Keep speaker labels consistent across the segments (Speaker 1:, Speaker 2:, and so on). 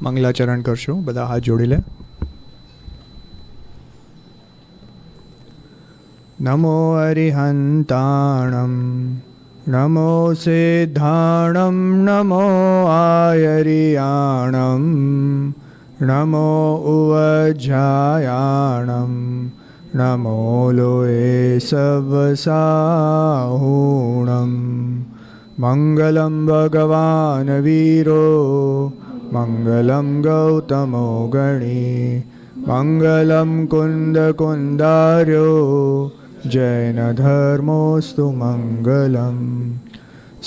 Speaker 1: મંગલાચરણ કરશું. બધા હાથ જોડી લે. નમો અરિહંતાણમ નમો સિદ્ધાણમ નમો આયરિયાણમ નમો ઉવજ્જાયાણમ નમો લોએ સવસાહૂણમ મંગલમ ભગવાન વીરો મંગલમ ગૌતમો ગણી મંગલમ કુંદ કુંદાર્યો જૈન ધર્મોસ્તુ મંગલમ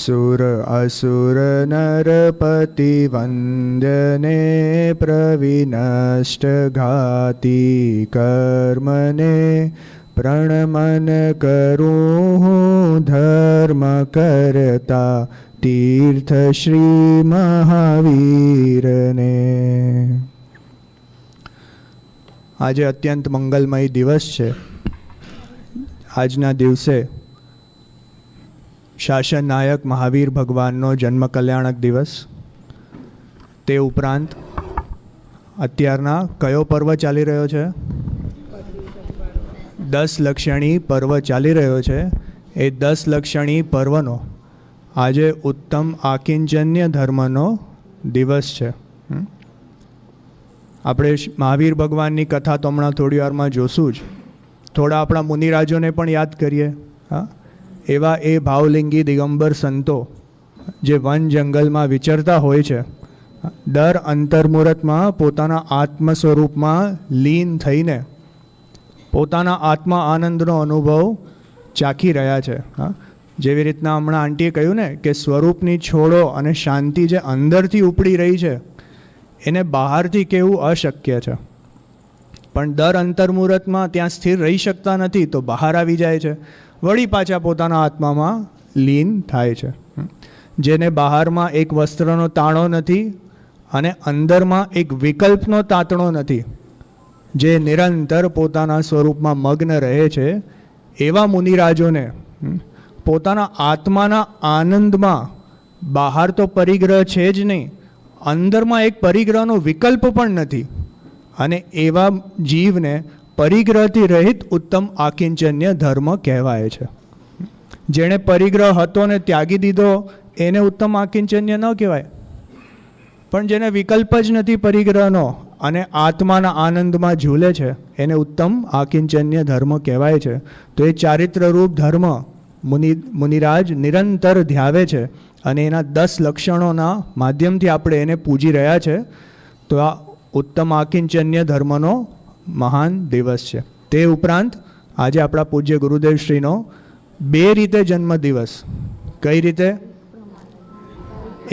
Speaker 1: સુર અસુર નરપતિ વંદને પ્રવિનષ્ટ ઘાતી કર્મને પ્રણમન કરું ધર્મ કરતા તીર્થ શ્રી મહાવીરને. આજે અત્યંત મંગલમય દિવસ છે. આજના દિવસે શાસન નાયક મહાવીર ભગવાનનો જન્મ કલ્યાણક દિવસ. તે ઉપરાંત અત્યારના કયો પર્વ ચાલી રહ્યો છે? 10 લક્ષણી પર્વ ચાલી રહ્યો છે. એ 10 લક્ષણી પર્વનો આજે ઉત્તમ આકિંચન્ય ધર્મનો દિવસ છે. આપણે મહાવીર ભગવાનની કથા તો હમણાં થોડી વારમાં જોશું જ. થોડા આપણા મુનિરાજોને પણ યાદ કરીએ. હા, એવા એ ભાવલિંગી દિગંબર સંતો જે વન જંગલમાં વિચરતા હોય છે, દર અંતર્મુહૂર્તમાં પોતાના આત્મ સ્વરૂપમાં લીન થઈને પોતાના આત્મા આનંદનો અનુભવ ચાખી રહ્યા છે. હા, જેવી રીતના હમણાં આંટીએ કહ્યું ને કે સ્વરૂપની છોડો અને શાંતિ જે અંદરથી ઉપડી રહી છે એને બહારથી કહેવું અશક્ય છે. પણ દર અંતર્મુહૂર્તમાં ત્યાં સ્થિર રહી શકતા નથી તો બહાર આવી જાય છે, વળી પાછા પોતાના આત્મામાં લીન થાય છે. જેને બહારમાં એક વસ્ત્રનો તાણો નથી અને અંદરમાં એક વિકલ્પનો તાતણો નથી, જે નિરંતર પોતાના સ્વરૂપમાં મગ્ન રહે છે, એવા મુનિરાજોને પોતાના આત્માના આનંદમાં બહાર તો પરિગ્રહ છે જ નહીં, અંદરમાં એક પરિગ્રહનો વિકલ્પ પણ નથી. અને એવા જીવને પરિગ્રહથી રહિત ઉત્તમ આકિંચન્ય ધર્મ કહેવાય છે. જેણે પરિગ્રહ હતો ને ત્યાગી દીધો એને ઉત્તમ આકિંચન્ય ન કહેવાય. પણ જેને વિકલ્પ જ નથી પરિગ્રહનો અને આત્માના આનંદમાં ઝૂલે છે એને ઉત્તમ આકિંચન્ય ધર્મ કહેવાય છે. તો એ ચારિત્રરૂપ ધર્મ મુનિરાજ નિરંતર ધ્યાવે છે અને એના 10 લક્ષણોના માધ્યમથી આપણે એને પૂજી રહ્યા છે. તો આ ઉત્તમ આકિંચન્ય ધર્મનો મહાન દિવસ છે. તે ઉપરાંત આજે આપણા પૂજ્ય ગુરુદેવશ્રીનો 2 રીતે જન્મદિવસ. કઈ રીતે?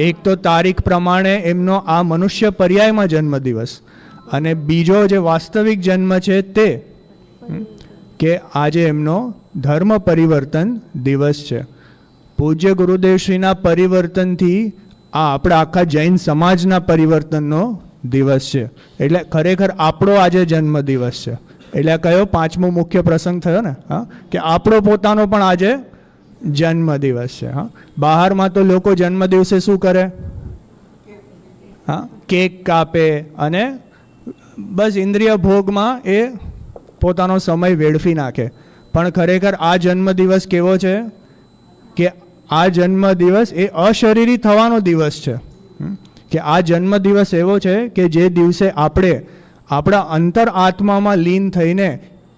Speaker 1: એક તો તારીખ પ્રમાણે એમનો આ મનુષ્ય પર્યાયમાં જન્મદિવસ, અને બીજો જે વાસ્તવિક જન્મ છે તે કે આજે એમનો ધર્મ પરિવર્તન દિવસ છે. પૂજ્ય ગુરુદેવશ્રીના પરિવર્તનથી આ આપણા આખા જૈન સમાજના પરિવર્તનનો દિવસ છે. એટલે ખરેખર આપણો આજે જન્મ દિવસ છે. એટલે કયો 5મો મુખ્ય પ્રસંગ થયો ને? હા, કે આપણો પોતાનો પણ આજે જન્મ દિવસ છે. હા, બહારમાં તો લોકો જન્મ દિવસે શું કરે? હા, કેક કાપે અને બસ ઇન્દ્રિય ભોગમાં એ પોતાનો સમય વેડફી નાખે. પણ ખરેખર આ જન્મ દિવસ કેવો છે કે આ જન્મ દિવસ એ અશરીરી થવાનો દિવસ છે. કે આ જન્મ દિવસ એવો છે કે જે દિવસે આપણે આપણા અંતર આત્મામાં લીન થઈને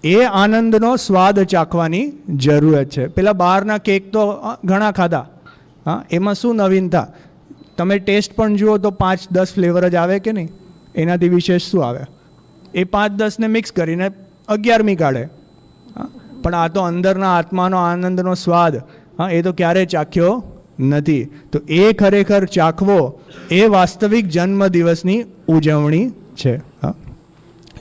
Speaker 1: એ આનંદનો સ્વાદ ચાખવાની જરૂરત છે. પેલા બહારના કેક તો ઘણા ખાધા. હા, એમાં શું નવીનતા? તમે ટેસ્ટ પણ જુઓ તો 5-10 ફ્લેવર જ આવે કે નહીં? એનાથી વિશેષ શું આવે? એ 5-10ને મિક્સ કરીને 11મી કાઢે. પણ આ તો અંદરના આત્માનો આનંદનો સ્વાદ, હા, એ તો ક્યારેય ચાખ્યો નથી. તો એ ખરેખર ચાખવો એ વાસ્તવિક જન્મ દિવસની ઉજવણી છે. હા,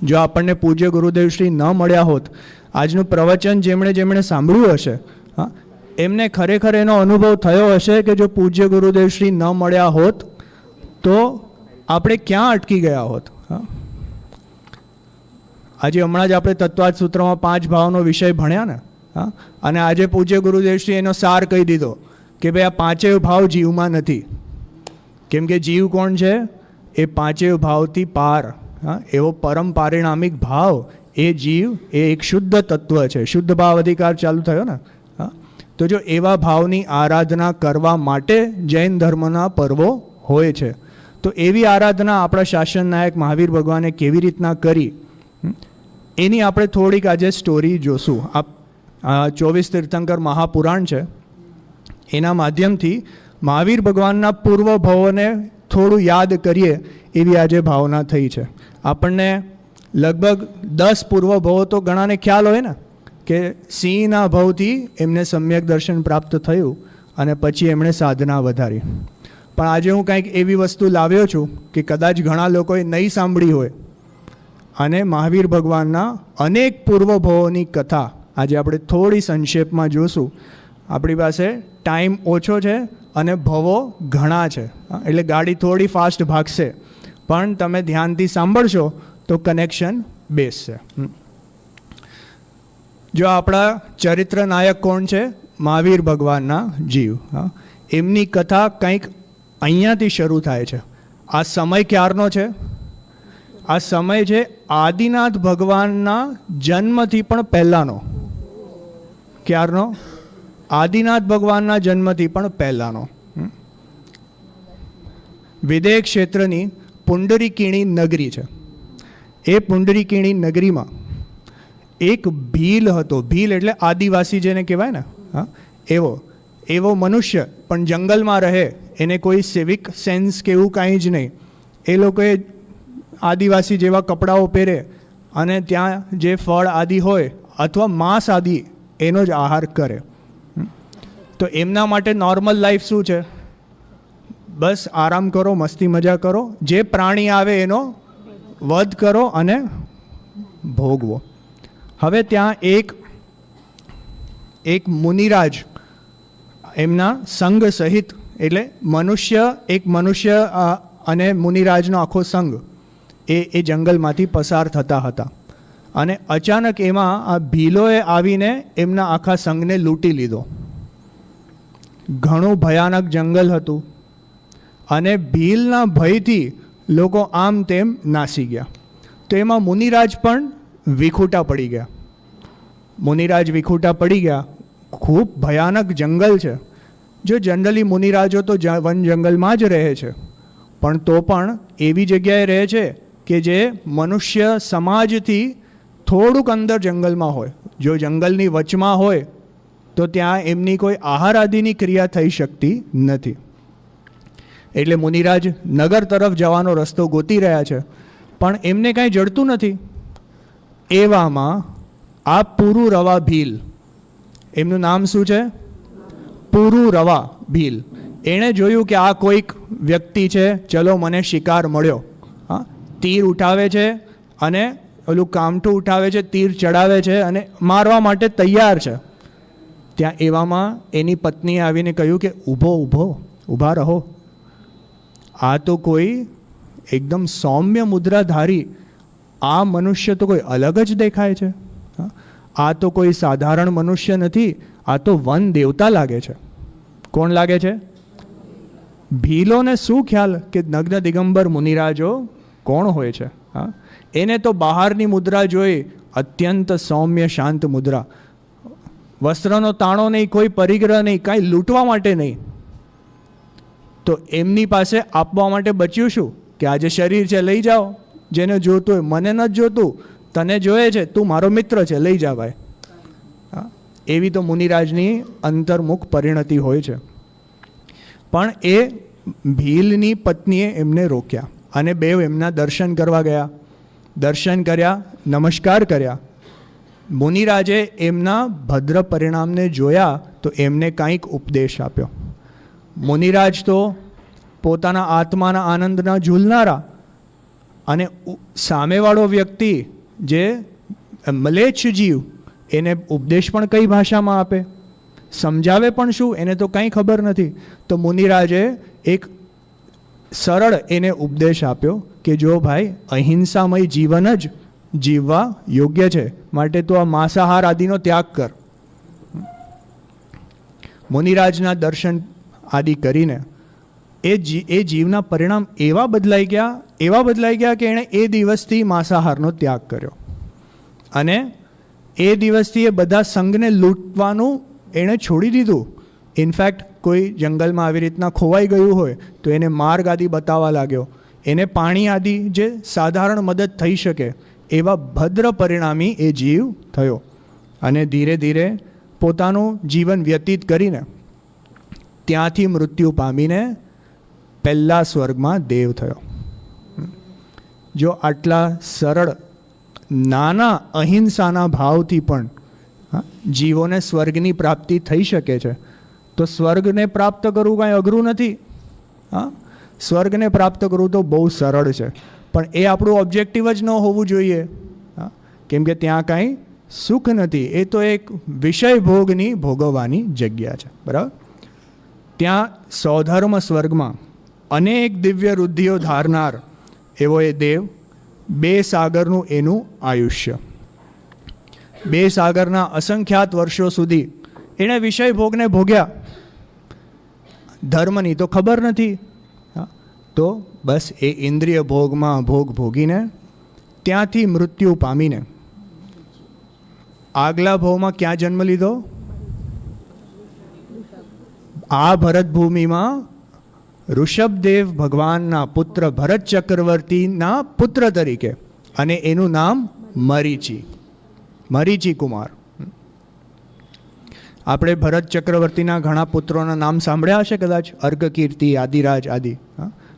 Speaker 1: જો આપણને પૂજ્ય ગુરુદેવશ્રી ન મળ્યા હોત, આજનું પ્રવચન જેમણે સાંભળ્યું હશે, હા, એમને ખરેખર એનો અનુભવ થયો હશે કે જો પૂજ્ય ગુરુદેવશ્રી ન મળ્યા હોત તો આપણે ક્યાં અટકી ગયા હોત. હા, આજે હમણાં જ આપણે તત્વાદ સૂત્રમાં 5 ભાવનો વિષય ભણ્યા ને. હા, અને આજે પૂજ્ય ગુરુદેવશ્રી એનો સાર કહી દીધો કે ભાઈ આ 5 ભાવ જીવમાં નથી. કેમ કે જીવ કોણ છે? એ પાંચેય ભાવથી પાર, હા, એવો પરમ પારિણામિક ભાવ એ જીવ એ એક શુદ્ધ તત્વ છે. શુદ્ધ ભાવ અધિકાર ચાલુ થયો ને. હા, તો જો એવા ભાવની આરાધના કરવા માટે જૈન ધર્મના પર્વો હોય છે, તો એવી આરાધના આપણા શાસન નાયક મહાવીર ભગવાને કેવી રીતના કરી, એની આપણે થોડીક આજે સ્ટોરી જોશું. આ 24 તીર્થંકર મહાપુરાણ છે, એના માધ્યમથી મહાવીર ભગવાનના પૂર્વ ભાવોને થોડું યાદ કરીએ એવી આજે ભાવના થઈ છે. આપણને લગભગ 10 પૂર્વ ભાવો તો ઘણાને ખ્યાલ હોય ને, કે સિંહના ભાવથી એમને સમ્યક દર્શન પ્રાપ્ત થયું અને પછી એમણે સાધના વધારી. પણ આજે હું કંઈક એવી વસ્તુ લાવ્યો છું કે કદાચ ઘણા લોકોએ નહીં સાંભળી હોય, અને મહાવીર ભગવાનના અનેક પૂર્વ ભાવોની કથા આજે આપણે થોડી સંક્ષેપમાં જોશું. આપણી પાસે ટાઈમ ઓછો છે અને ભવો ઘણા છે, એટલે ગાડી થોડી ફાસ્ટ ભાગશે, પણ તમે ધ્યાનથી સાંભળશો તો કનેક્શન બેસશે. જો આપણા ચરિત્ર નાયક કોણ છે? મહાવીર ભગવાનના જીવ. હા, એમની કથા કંઈક અહીંયાથી શરૂ થાય છે. આ સમય ક્યારનો છે? આ સમય છે આદિનાથ ભગવાનના જન્મથી પણ પહેલાંનો. ક્યારનો? આદિનાથ ભગવાનના જન્મથી પણ પહેલાંનો. વિદેહ ક્ષેત્રની પુંડરીકીણી નગરી છે. એ પુંડરીકીણી નગરીમાં એક ભીલ હતો. ભીલ એટલે આદિવાસી જેને કહેવાય ને, હા, એવો મનુષ્ય, પણ જંગલમાં રહે, એને કોઈ સિવિક સેન્સ કે એવું કાંઈ જ નહીં. એ લોકોએ આદિવાસી જેવા કપડાઓ પહેરે અને ત્યાં જે ફળ આદિ હોય અથવા માંસ આદિ એનો જ આહાર કરે. તો એમના માટે નોર્મલ લાઈફ શું છે? બસ આરામ કરો, મસ્તી મજા કરો, જે પ્રાણી આવે એનો વધ કરો અને ભોગવો. હવે ત્યાં એક મુનિરાજ એમના સંઘ સહિત, એટલે એક મનુષ્ય અને મુનિરાજનો આખો સંઘ એ જંગલમાંથી પસાર થતા હતા, અને અચાનક એમાં આ ભીલોએ આવીને એમના આખા સંઘને લૂંટી લીધો. ઘણું ભયાનક જંગલ હતું અને ભીલના ભયથી લોકો આમ તેમ નાસી ગયા. તો એમાં મુનિરાજ પણ વિખૂટા પડી ગયા. મુનિરાજ વિખૂટા પડી ગયા. ખૂબ ભયાનક જંગલ છે. જો જનરલી મુનિરાજો તો વન જંગલમાં જ રહે છે, પણ તો પણ એવી જગ્યાએ રહે છે કે જે મનુષ્ય સમાજથી થોડુંક અંદર જંગલમાં હોય. જો જંગલની વચમાં હોય તો ત્યાં એમની કોઈ આહાર આદિની ક્રિયા થઈ શકતી નથી. એટલે મુનિરાજ નગર તરફ જવાનો રસ્તો ગોતી રહ્યા છે, પણ એમને કાંઈ જડતું નથી. એવામાં આ પુરુરવા ભીલ, એમનું નામ શું છે? પુરુરવા ભીલ. એણે જોયું કે આ કોઈક વ્યક્તિ છે, ચલો મને શિકાર મળ્યો. હા, તીર ઉઠાવે છે અને ઓલું કામઠું ઉઠાવે છે, તીર ચડાવે છે અને મારવા માટે તૈયાર છે. ત્યાં એવામાં એની પત્નીએ આવીને કહ્યું કે ઊભા રહો. આ તો કોઈ એકદમ સૌમ્ય મુદ્રાધારી આ મનુષ્ય તો કોઈ અલગ જ દેખાય છે. આ તો કોઈ સાધારણ મનુષ્ય નથી, આ તો વન દેવતા લાગે છે. કોણ લાગે છે? ભીલોને શું ખ્યાલ કે નગ્ન દિગંબર મુનિરાજો કોણ હોય છે? હા, એને તો બહારની મુદ્રા જોઈ, અત્યંત સૌમ્ય શાંત મુદ્રા, વસ્ત્રનો તાણો નહીં, કોઈ પરિગ્રહ નહીં, કાંઈ લૂંટવા માટે નહીં. તો એમની પાસે આપવા માટે બચ્યું શું? કે આજે શરીર છે, લઈ જાઓ, જેને જોતું હોય. મને નથી જોતું, તને જોઈએ છે, તું મારો મિત્ર છે, લઈ જા ભાઈ. એવી તો મુનિરાજની અંતર્મુખ પરિણતિ હોય છે. પણ એ ભીલની પત્નીએ એમને રોક્યા અને બેવ એમના દર્શન કરવા ગયા. દર્શન કર્યા, નમસ્કાર કર્યા. મુનિરાજે એમના ભદ્ર પરિણામને જોયા તો એમને કંઈક ઉપદેશ આપ્યો. મુનિરાજ તો પોતાના આત્માના આનંદના ઝૂલનારા, અને સામેવાળો વ્યક્તિ જે મલેચ્છ જીવ, એને ઉપદેશ પણ કઈ ભાષામાં આપે, સમજાવે પણ શું, એને તો કંઈ ખબર નથી. તો મુનિરાજે એક સરળ એને ઉપદેશ આપ્યો કે જો ભાઈ, અહિંસામય જીવન જ જીવવા યોગ્ય છે, માટે તો આ માંસાહાર આદિનો ત્યાગ કર. મુનિરાજના દર્શન આદિ કરીને એ જીવના પરિણામ એવા બદલાઈ ગયા કે એણે એ દિવસથી માંસાહારનો ત્યાગ કર્યો, અને એ દિવસથી એ બધા સંઘને લૂંટવાનું એણે છોડી દીધું. ઇનફેક્ટ કોઈ જંગલમાં આવી રીતના ખોવાઈ ગયું હોય તો એને માર્ગ આદિ બતાવવા લાગ્યો, એને પાણી આદિ જે સાધારણ મદદ થઈ શકે એવા ભદ્ર પરિણામી એ જીવ થયો, અને ધીરે ધીરે પોતાનું જીવન વ્યતીત કરીને ત્યાંથી મૃત્યુ પામીને પહેલા સ્વર્ગમાં દેવ થયો. જો આટલા સરળ નાના અહિંસાના ભાવથી પણ જીવોને સ્વર્ગની પ્રાપ્તિ થઈ શકે છે, તો સ્વર્ગને પ્રાપ્ત કરવું કાંઈ અઘરું નથી. સ્વર્ગને પ્રાપ્ત કરવું તો બહુ સરળ છે, પણ એ આપણું ઓબ્જેક્ટિવ જ ન હોવું જોઈએ. કેમ કે ત્યાં કાંઈ સુખ નથી, એ તો એક વિષય ભોગની ભોગવવાની જગ્યા છે. બરાબર. ત્યાં સૌધર્મ સ્વર્ગમાં અનેક દિવ્ય રુદ્ધિઓ ધારનાર એવો એ દેવ, 2 સાગરનું એનું આયુષ્ય, 2 સાગરના અસંખ્યાત વર્ષો સુધી એણે વિષય ભોગને ભોગ્યા. ધર્મની તો ખબર નથી, તો બસ એ ઇન્દ્રિય ભોગમાં ભોગીને ત્યાંથી મૃત્યુ પામીને આગલા ભાવમાં ક્યાં જન્મ લીધો? આ ભરત ભૂમિમાં ઋષભદેવ ભગવાનના પુત્ર ભરત ચક્રવર્તીના પુત્ર તરીકે, અને એનું નામ મરીચી કુમાર. આપણે ભરત ચક્રવર્તીના ઘણા પુત્રોના નામ સાંભળ્યા હશે કદાચ, અર્કકીર્તિ, આદિરાજ આદિ.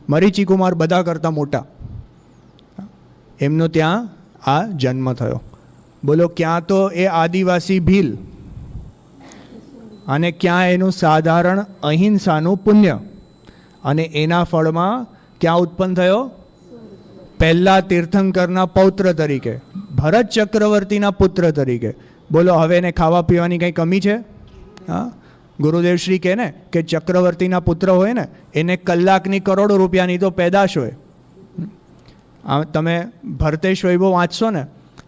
Speaker 1: મરીચી કુમાર બધા કરતાં મોટા, એમનો ત્યાં આ જન્મ થયો. બોલો, ક્યાં તો એ આદિવાસી ભીલ, અને ક્યાં એનું સાધારણ અહિંસાનું પુણ્ય, અને એના ફળમાં ક્યાં ઉત્પન્ન થયો? પહેલા તીર્થંકરના પૌત્ર તરીકે, ભરત ચક્રવર્તીના પુત્ર તરીકે. બોલો, હવે એને ખાવા પીવાની કંઈ કમી છે? ગુરુદેવ શ્રી કહે ને કે ચક્રવર્તીના પુત્ર હોય ને એને કલાકની કરોડો રૂપિયાની તો પેદાશ હોય. તમે ભરતેશ વૈભવ વાંચશો ને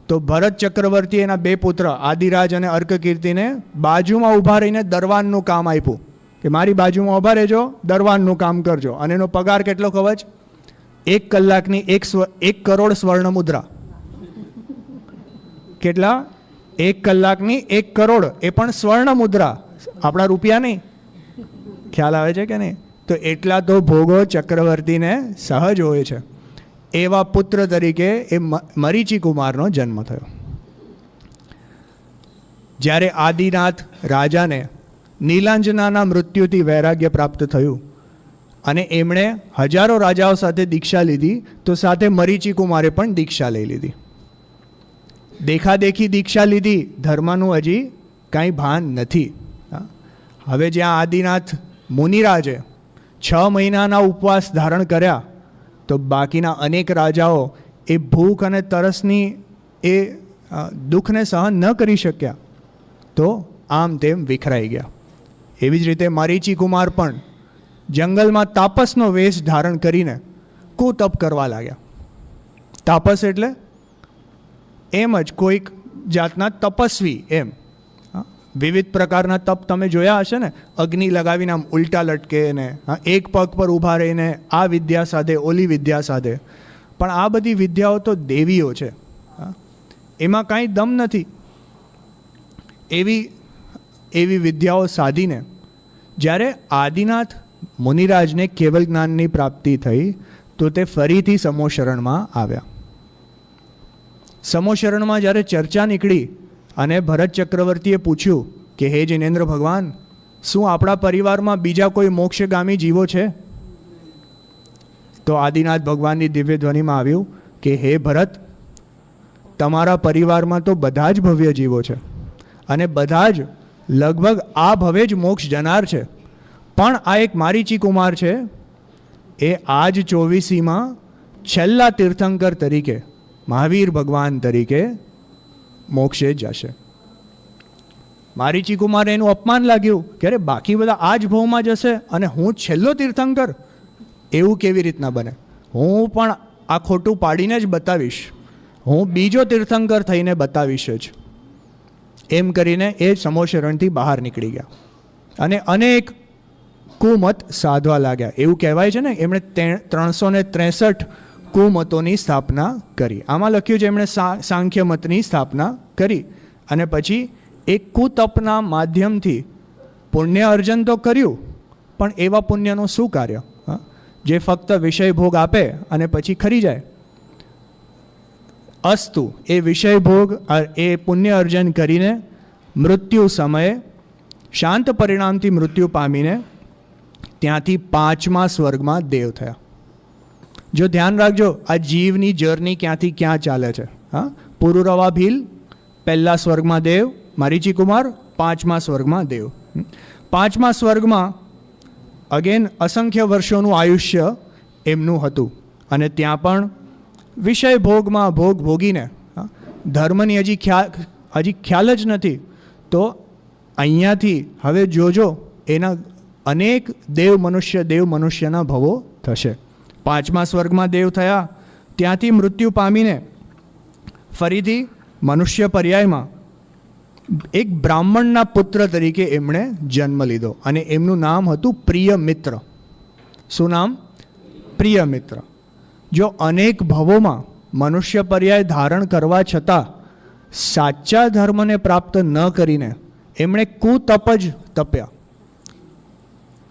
Speaker 1: તો ભરત ચક્રવર્તી એના 2 પુત્ર આદિરાજ અને અર્કકીર્તિને બાજુમાં ઊભા રહીને દરવાનનું કામ આપ્યું કે મારી બાજુમાં ઊભા રહેજો, દરવાનનું કામ કરજો, અને એનો પગાર કેટલો ખબર છે? 1 કલાકની 1 કરોડ સ્વર્ણ મુદ્રા. કેટલા? 1 કલાકની 1 કરોડ, એ પણ સ્વર્ણ મુદ્રા, આપણા રૂપિયા નહીં. ખ્યાલ આવે છે કે નહીં? તો એટલા તો ભોગો ચક્રવર્તીને સહજ હોય છે. એવા પુત્ર તરીકે એ મરીચી કુમારનો જન્મ થયો. જ્યારે આદિનાથ રાજાને નીલાંજનાના મૃત્યુથી વૈરાગ્ય પ્રાપ્ત થયું અને એમણે હજારો રાજાઓ સાથે દીક્ષા લીધી, તો સાથે મરીચી કુમારે પણ દીક્ષા લઈ લીધી. દેખાદેખી દીક્ષા લીધી, ધર્મનું હજી કાંઈ ભાન નથી. હવે જ્યાં આદિનાથ મુનિરાજે 6 મહિનાના ઉપવાસ ધારણ કર્યા, તો બાકીના અનેક રાજાઓ એ ભૂખ અને તરસની એ દુઃખને સહન ન કરી શક્યા, તો આમ તેમ વિખરાઈ ગયા. એવી જ રીતે મરીચી કુમાર પણ જંગલમાં તાપસનો વેશ ધારણ કરીને કુતપ કરવા લાગ્યા. તાપસ એટલે એમ જ કોઈક જાતના તપસ્વી એમ. વિવિધ પ્રકારના તપ તમે જોયા હશે ને, અગ્નિ લગાવીને આમ ઉલટા લટકે ને એક પગ પર ઊભા રહીને આ વિદ્યા સાધે, ઓલી વિદ્યા સાધે. પણ આ બધી વિદ્યાઓ તો દેવીઓ છે, એમાં કાંઈ દમ નથી. એવી વિદ્યાઓ સાધીને જ્યારે આદિનાથ મુનિરાજને કેવલ જ્ઞાનની પ્રાપ્તિ થઈ, તો તે ફરીથી સમોશરણમાં આવ્યા. સમોશરણમાં જ્યારે ચર્ચા નીકળી અને ભરત ચક્રવર્તીએ પૂછ્યું કે હે જિનેન્દ્ર ભગવાન, શું આપણા પરિવારમાં બીજા કોઈ મોક્ષગામી જીવો છે? તો આદિનાથ ભગવાનની દિવ્ય ધ્વનિમાં આવ્યું કે હે ભરત, તમારા પરિવારમાં તો બધા જ ભવ્ય જીવો છે, અને બધા જ લગભગ આ ભવે જ મોક્ષ જનાર છે. પણ આ એક મરીચી કુમાર છે, એ આજ 24મીમાં છેલ્લા તીર્થંકર તરીકે, મહાવીર ભગવાન તરીકે મોક્ષે જશે. મરીચી કુમારે એનું અપમાન લાગ્યું કે અરે બાકી બધા આ જ ભાવમાં જશે અને હું છેલ્લો તીર્થંકર, એવું કેવી રીતના બને? હું પણ આ ખોટું પાડીને જ બતાવીશ, હું બીજો તીર્થંકર થઈને બતાવીશ જ. એમ કરીને એ સમોશરણથી બહાર નીકળી ગયા અને અનેક કુમત સાધવા લાગ્યા. એવું કહેવાય છે ને, એમણે 363 કુમતોની સ્થાપના કરી. આમાં લખ્યું છે એમણે સાંખ્ય મતની સ્થાપના કરી, અને પછી એક કુતપના માધ્યમથી પુણ્ય અર્જન તો કર્યું, પણ એવા પુણ્યનું શું કાર્ય જે ફક્ત વિષય ભોગ આપે અને પછી ખરી જાય. અસ્તુ એ વિષય ભોગ એ પુણ્ય અર્જન કરીને મૃત્યુ સમયે શાંત પરિણામથી મૃત્યુ પામીને ત્યાંથી 5મા સ્વર્ગમાં દેવ થયા. જો ધ્યાન રાખજો, આ જીવની જર્ની ક્યાંથી ક્યાં ચાલે છે. પુરુરવા ભીલ, પહેલા સ્વર્ગમાં દેવ મારીચી કુમાર, 5મા સ્વર્ગમાં દેવ. 5મા સ્વર્ગમાં અગેન અસંખ્ય વર્ષોનું આયુષ્ય એમનું હતું, અને ત્યાં પણ વિષય ભોગમાં ભોગ ભોગીને ધર્મની હજી ખ્યાલ જ નથી. તો અહીંયાથી હવે જોજો એના અનેક દેવ મનુષ્યના ભવો થશે. 5મા સ્વર્ગમાં દેવ થયા, ત્યાંથી મૃત્યુ પામીને ફરીથી મનુષ્ય પર્યાયમાં એક બ્રાહ્મણના પુત્ર તરીકે એમણે જન્મ લીધો, અને એમનું નામ હતું પ્રિય મિત્ર. શું નામ? પ્રિય મિત્ર. જો અનેક ભવોમાં મનુષ્ય પર્યાય ધારણ કરવા છતાં સાચા ધર્મને પ્રાપ્ત ન કરીને એમણે કુતપ જ તપ્યા.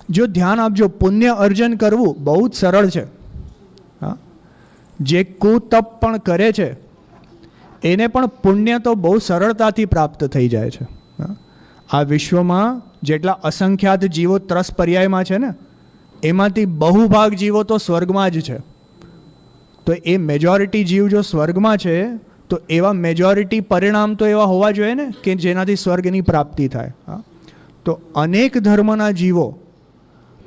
Speaker 1: જો ધ્યાન આપજો, પુણ્ય અર્જન કરવું બહુ જ સરળ છે. જે કુતપ પણ કરે છે એને પણ પુણ્ય તો બહુ સરળતાથી પ્રાપ્ત થઈ જાય છે. આ વિશ્વમાં જેટલા અસંખ્યાત જીવો ત્રસ પર્યાયમાં છે ને, એમાંથી બહુભાગ જીવો તો સ્વર્ગમાં જ છે. તો એ મેજોરિટી જીવ જો સ્વર્ગમાં છે, તો એવા મેજોરિટી પરિણામ તો એવા હોવા જોઈએ ને કે જેનાથી સ્વર્ગની પ્રાપ્તિ થાય. તો અનેક ધર્મના જીવો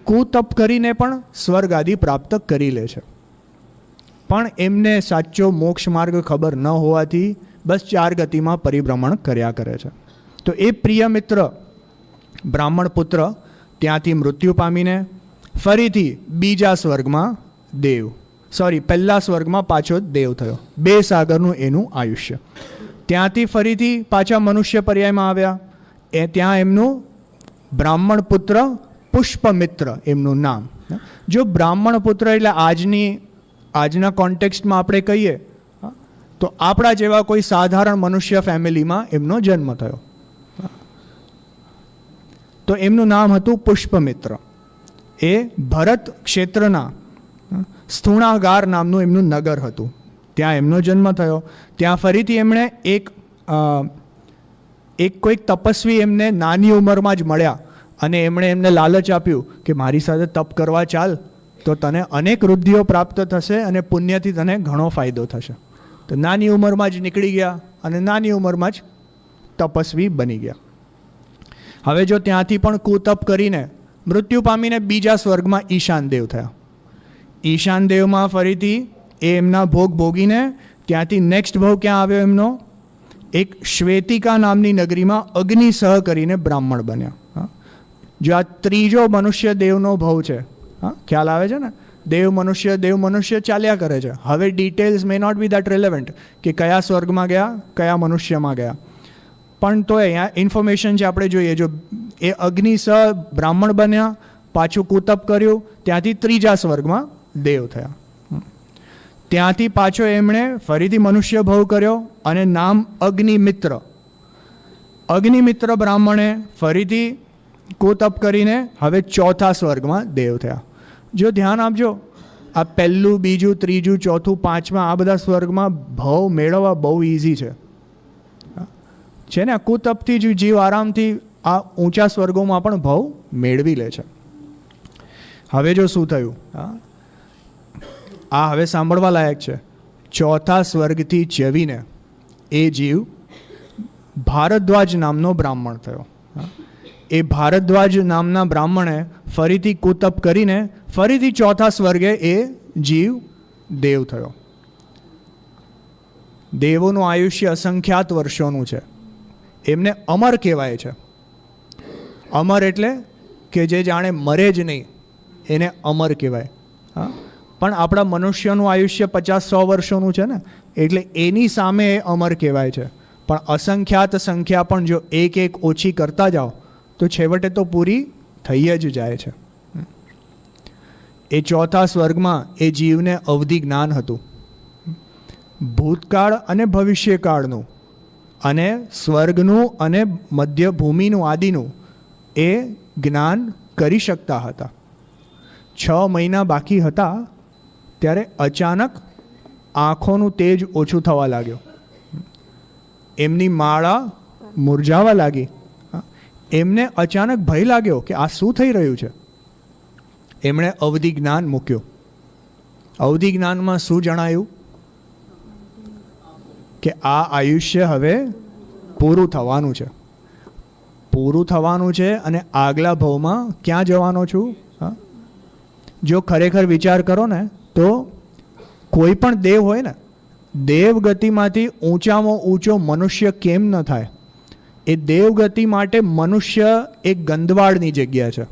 Speaker 1: કુતપ કરીને પણ સ્વર્ગ આદિ પ્રાપ્ત કરી લે છે, પણ એમને સાચો મોક્ષ માર્ગ ખબર ન હોવાથી બસ 4 ગતિમાં પરિભ્રમણ કર્યા કરે છે. તો એ પ્રિય મિત્ર બ્રાહ્મણ પુત્ર ત્યાંથી મૃત્યુ પામીને ફરીથી બીજા સ્વર્ગમાં પહેલા સ્વર્ગમાં પાછો દેવ થયો. 2 સાગરનું એનું આયુષ્ય. ત્યાંથી ફરીથી પાછા મનુષ્ય પર્યાયમાં આવ્યા. ત્યાં એમનું બ્રાહ્મણ પુત્ર પુષ્પમિત્ર એમનું નામ. જો બ્રાહ્મણ પુત્ર એટલે આજના કોન્ટેક્સ્ટમાં આપણે કહીએ તો આપણા જેવા કોઈ સાધારણ મનુષ્ય ફેમિલીમાં એમનો જન્મ થયો. તો એમનું નામ હતું પુષ્પમિત્ર. એ ભરત ક્ષેત્રના સ્થૂણાગાર નામનું એમનું નગર હતું, ત્યાં એમનો જન્મ થયો. ત્યાં ફરીથી એમણે એક કોઈક તપસ્વી એમને નાની ઉંમરમાં જ મળ્યા, અને એમણે એમને લાલચ આપ્યું કે મારી સાથે તપ કરવા ચાલ, તો તને અનેક વૃદ્ધિઓ પ્રાપ્ત થશે અને પુણ્યથી તને ઘણો ફાયદો થશે. તો નાની ઉંમરમાં જ નીકળી ગયા અને નાની ઉંમરમાં જ તપસ્વી બની ગયા. હવે જો ત્યાંથી પણ કુતપ કરીને મૃત્યુ પામીને બીજા સ્વર્ગમાં ઈશાન દેવ થયા. ઈશાન દેવમાં ફરીથી એ એમના ભોગ ભોગીને ત્યાંથી નેક્સ્ટ ભવ ક્યાં આવ્યો એમનો? એક શ્વેતિકા નામની નગરીમાં અગ્નિસહ કરીને બ્રાહ્મણ બન્યા. જો આ ત્રીજો મનુષ્ય દેવનો ભવ છે. ખ્યાલ આવે છે ને? દેવ મનુષ્ય ચાલ્યા કરે છે. હવે ડિટેલ્સ મે નોટ બી દેટ રિલેવન્ટ કે કયા સ્વર્ગમાં ગયા, કયા મનુષ્યમાં ગયા, પણ તો અહીંયા ઇન્ફોર્મેશન છે આપણે જોઈએ. જો એ અગ્નિસહ બ્રાહ્મણ બન્યા, પાછું કુતપ કર્યું, ત્યાંથી ત્રીજા સ્વર્ગમાં દેવ થયા. ત્યાંથી પાછો એમણે ફરીથી મનુષ્ય ભવ કર્યો અને નામ અગ્નિમિત્ર બ્રાહ્મણે ફરીથી કુતપ કરીને હવે ચોથા સ્વર્ગમાં દેવ થયા. જો ધ્યાન આપજો, આ પહેલું, બીજું, ત્રીજું, ચોથું, 5મા આ બધા સ્વર્ગમાં ભવ મેળવવા બહુ ઇઝી છે ને. આ કુતપથી જ જીવ આરામથી આ ઊંચા સ્વર્ગોમાં પણ ભવ મેળવી લે છે. હવે જો શું થયું, આ હવે સાંભળવા લાયક છે. ચોથા સ્વર્ગથી ચવીને એ જીવ ભારદ્વાજ નામનો બ્રાહ્મણ થયો. એ ભારદ્વાજ નામના બ્રાહ્મણે ફરીથી કુતપ કરીને ફરીથી ચોથા સ્વર્ગે એ જીવ દેવ થયો. દેવોનું આયુષ્ય અસંખ્યાત વર્ષોનું છે. એમને અમર કહેવાય છે. અમર એટલે કે જે જાણે મરે જ નહીં એને અમર કહેવાય. પણ આપણા મનુષ્યનું આયુષ્ય 50-100 વર્ષોનું છે ને, એટલે એની સામે એ અમર કહેવાય છે. પણ અસંખ્યાત સંખ્યા પણ જો એક ઓછી કરતા જાઓ તો છેવટે તો પૂરી થઈ જ જાય છે. એ ચોથા સ્વર્ગમાં એ જીવને અવધિ જ્ઞાન હતું, ભૂતકાળ અને ભવિષ્યકાળનું અને સ્વર્ગનું અને મધ્ય ભૂમિનું આદિનું એ જ્ઞાન કરી શકતા હતા. 6 મહિના બાકી હતા ત્યારે અચાનક આંખોનું તેજ ઓછું થવા લાગ્યું, એમની માળા મુરઝાવા લાગી. એમને અચાનક ભય લાગ્યો કે આ શું થઈ રહ્યું છે. એમણે અવધિ જ્ઞાન મૂક્યું. અવધિ જ્ઞાનમાં શું જણાયું કે આ આયુષ્ય હવે પૂરું થવાનું છે, પૂરું થવાનું છે અને આગલા ભાવમાં ક્યાં જવાનો છું. જો ખરેખર વિચાર કરો ને તો કોઈ પણ દેવ હોય ને, દેવ ગતિમાંથી ઊંચામાં ઊંચો મનુષ્ય કેમ ન થાય. એ દેવગતિ માટે મનુષ્ય એક ગંદવાડની જગ્યા છે.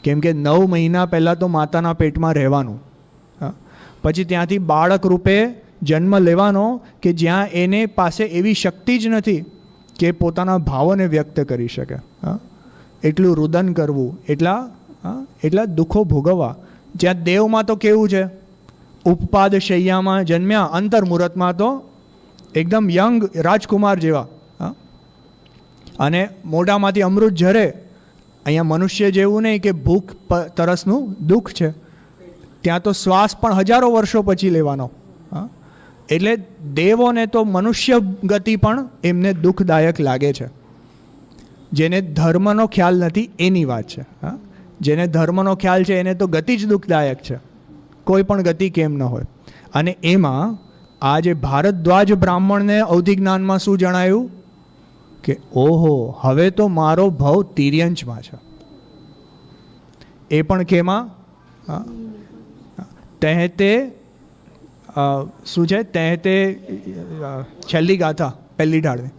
Speaker 1: કેમ કે 9 મહિના પહેલાં તો માતાના પેટમાં રહેવાનું, પછી ત્યાંથી બાળક રૂપે જન્મ લેવાનો કે જ્યાં એને પાસે એવી શક્તિ જ નથી કે પોતાના ભાવોને વ્યક્ત કરી શકે. એટલું રુદન કરવું, એટલા દુઃખો ભોગવવા. જ્યાં દેવમાં તો કેવું છે, ઉપપાદ શૈયામાં જન્મ્યા, અંતર્મુહૂર્તમાં તો એકદમ યંગ રાજકુમાર જેવા, અને મોઢામાંથી અમૃત ઝરે. અહીંયા મનુષ્ય જેવું નહીં કે ભૂખ તરસનું દુઃખ છે, ત્યાં તો શ્વાસ પણ હજારો વર્ષો પછી લેવાનો. એટલે દેવોને તો મનુષ્ય ગતિ પણ એમને દુઃખદાયક લાગે છે. જેને ધર્મનો ખ્યાલ નથી એની વાત છે. જેને ધર્મનો ખ્યાલ છે એને તો ગતિ જ દુઃખદાયક છે, કોઈ પણ ગતિ કેમ ન હોય. અને એમાં આ જે ભારદ્વાજ બ્રાહ્મણને અવધિ જ્ઞાનમાં શું જણાયું કે ઓહો, હવે તો મારો ભાવ તિર્યંચમાં છે. એ પણ કેમાં, તહેતે શું છે, તહેતે છેલ્લી ગાથા પહેલી ઢાળની,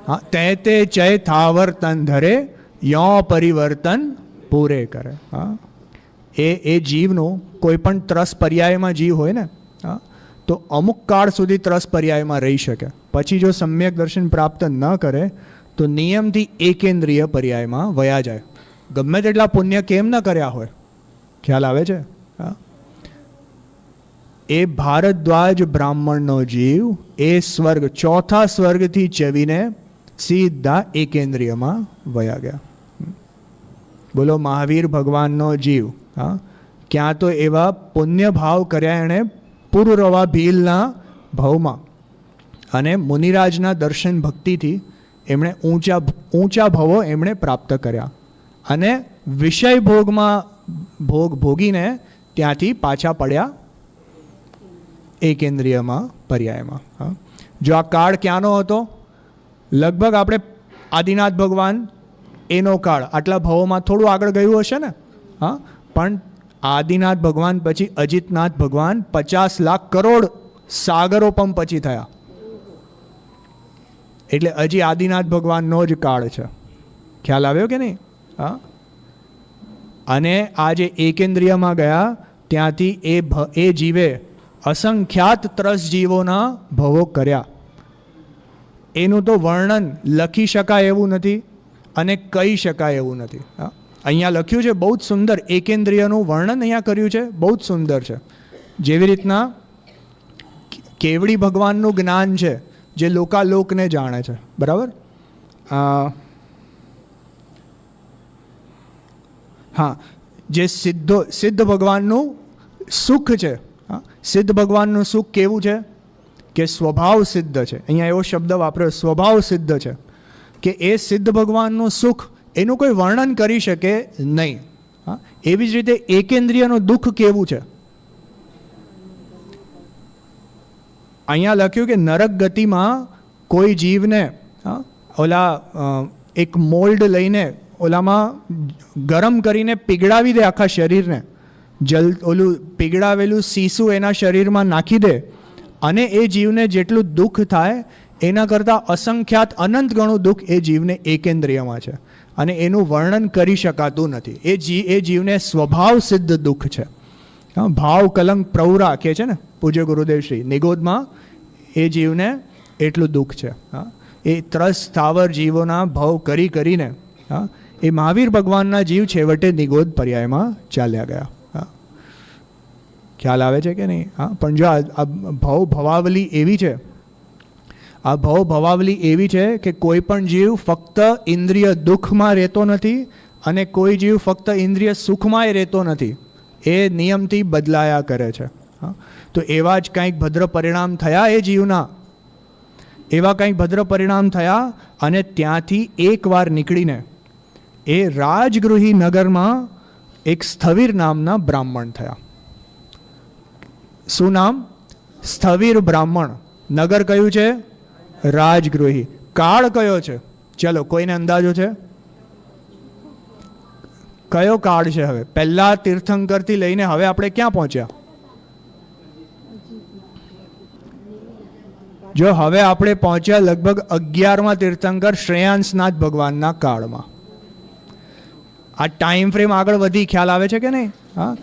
Speaker 1: હા, તહેતે ચય થાવર તન ધરે યો પરિવર્તન પૂરે કરે. હા, એ જીવનું કોઈ પણ ત્રસ પર્યાયમાં જીવ હોય ને, હા, તો અમુક કાળ સુધી ત્રસ પર્યાયમાં રહી શકે. પછી જો સમ્યક દર્શન પ્રાપ્ત ન કરે તો નિયમથી એકેન્દ્રિય પર્યાયમાં વયા જાય, ગમે તેટલા પુણ્ય કેમ ન કર્યા હોય. ખ્યાલ આવે છે. એ ભારદ્વાજ બ્રાહ્મણનો જીવ એ સ્વર્ગ, ચોથા સ્વર્ગથી ચવીને સીધા એકેન્દ્રિયમાં વયા ગયા. બોલો, મહાવીર ભગવાનનો જીવ, હા, ક્યાં તો એવા પુણ્ય ભાવ કર્યા એણે પૂર્વરવા ભીલના ભાવમાં, અને મુનિરાજના દર્શન ભક્તિથી એમણે ઊંચા ભાવો એમણે પ્રાપ્ત કર્યા, અને વિષય ભોગીને ત્યાંથી પાછા પડ્યા એકેન્દ્રિયમાં પર્યાયમાં. જો આ કાળ ક્યાંનો હતો, લગભગ આપણે આદિનાથ ભગવાન એનો કાળ આટલા ભાવોમાં થોડું આગળ ગયું હશે ને. હા, પણ આદિનાથ ભગવાન પછી અજિતનાથ ભગવાન 50 લાખ કરોડ સાગરોપમ પછી થયા. એટલે હજી આદિનાથ ભગવાનનો જ કાળ છે. ખ્યાલ આવ્યો કે નહીં? હા. અને આ જે એકેન્દ્રિયમાં ગયા ત્યાંથી એ જીવે અસંખ્યાત ત્રસ જીવોના ભવો કર્યા. એનું તો વર્ણન લખી શકાય એવું નથી અને કહી શકાય એવું નથી. અહીંયા લખ્યું છે બહુ જ સુંદર, એકેન્દ્રિયનું વર્ણન અહીંયા કર્યું છે, બહુ જ સુંદર છે. જેવી રીતના કેવડી ભગવાનનું જ્ઞાન છે જે લોકાલોકને જાણે છે, બરાબર. હા, જે સિદ્ધ ભગવાનનું સુખ છે, સિદ્ધ ભગવાનનું સુખ કેવું છે કે સ્વભાવ સિદ્ધ છે. અહીંયા એવો શબ્દ વાપર્યો, સ્વભાવ સિદ્ધ છે, કે એ સિદ્ધ ભગવાનનું સુખ એનું કોઈ વર્ણન કરી શકે નહીં. હા, એવી જ રીતે એકેન્દ્રિયનું દુઃખ કેવું છે. અહીંયા લખ્યું કે નરક ગતિમાં કોઈ જીવને ઓલા એક મોલ્ડ લઈને ઓલામાં ગરમ કરીને પીગળાવી દે આખા શરીરને, ઓલું પીગળાવેલું સીસું એના શરીરમાં નાખી દે, અને એ જીવને જેટલું દુઃખ થાય એના કરતાં અસંખ્યાત અનંત ગણું દુઃખ એ જીવને એકેન્દ્રિયમાં છે, અને એનું વર્ણન કરી શકાતું નથી. એ જીવને સ્વભાવ સિદ્ધ દુઃખ છે. ભાવ કલંક પ્રૌરા કહે છે ને પૂજ્ય ગુરુદેવ શ્રી નિગોદમાં, એ જીવને એટલું દુઃખ છે. એ ત્રસ સ્થાવર જીવોના ભાવ કરીને એ મહાવીર ભગવાનના જીવ છેવટે નિગોદ પર્યાયમાં ચાલ્યા ગયા. હા, ખ્યાલ આવે છે કે નહીં? હા, પણ જો આ ભવાવલી એવી છે, આ ભવાવલી એવી છે કે કોઈ પણ જીવ ફક્ત ઇન્દ્રિય દુઃખમાં રહેતો નથી અને કોઈ જીવ ફક્ત ઇન્દ્રિય સુખમાંય રહેતો નથી. એ નિયમથી બદલાયા કરે છે. હા, તો એવા જ કંઈક ભદ્ર પરિણામ થયા એ જીવના, એવા કંઈક ભદ્ર પરિણામ થયા અને ત્યાંથી એકવાર નીકળીને એ રાજગૃહી નગરમાં એક સ્થવિર નામના બ્રાહ્મણ થયા. શું નામ? સ્થવિર બ્રાહ્મણ. નગર કયું છે? રાજગૃહી. કાળ કયો છે? ચલો, કોઈને અંદાજો છે? કયો કાળ છે? હવે પહેલા તીર્થંકરથી લઈને હવે આપણે ક્યાં પહોંચ્યા? જો હવે આપણે પહોંચ્યા લગભગ 11મા તીર્થંકર શ્રેયાંસનાથ ભગવાનના કાળમાં. આ ટાઈમ ફ્રેમ આગળ વધી ખ્યાલ આવે છે કે નહીં? હા,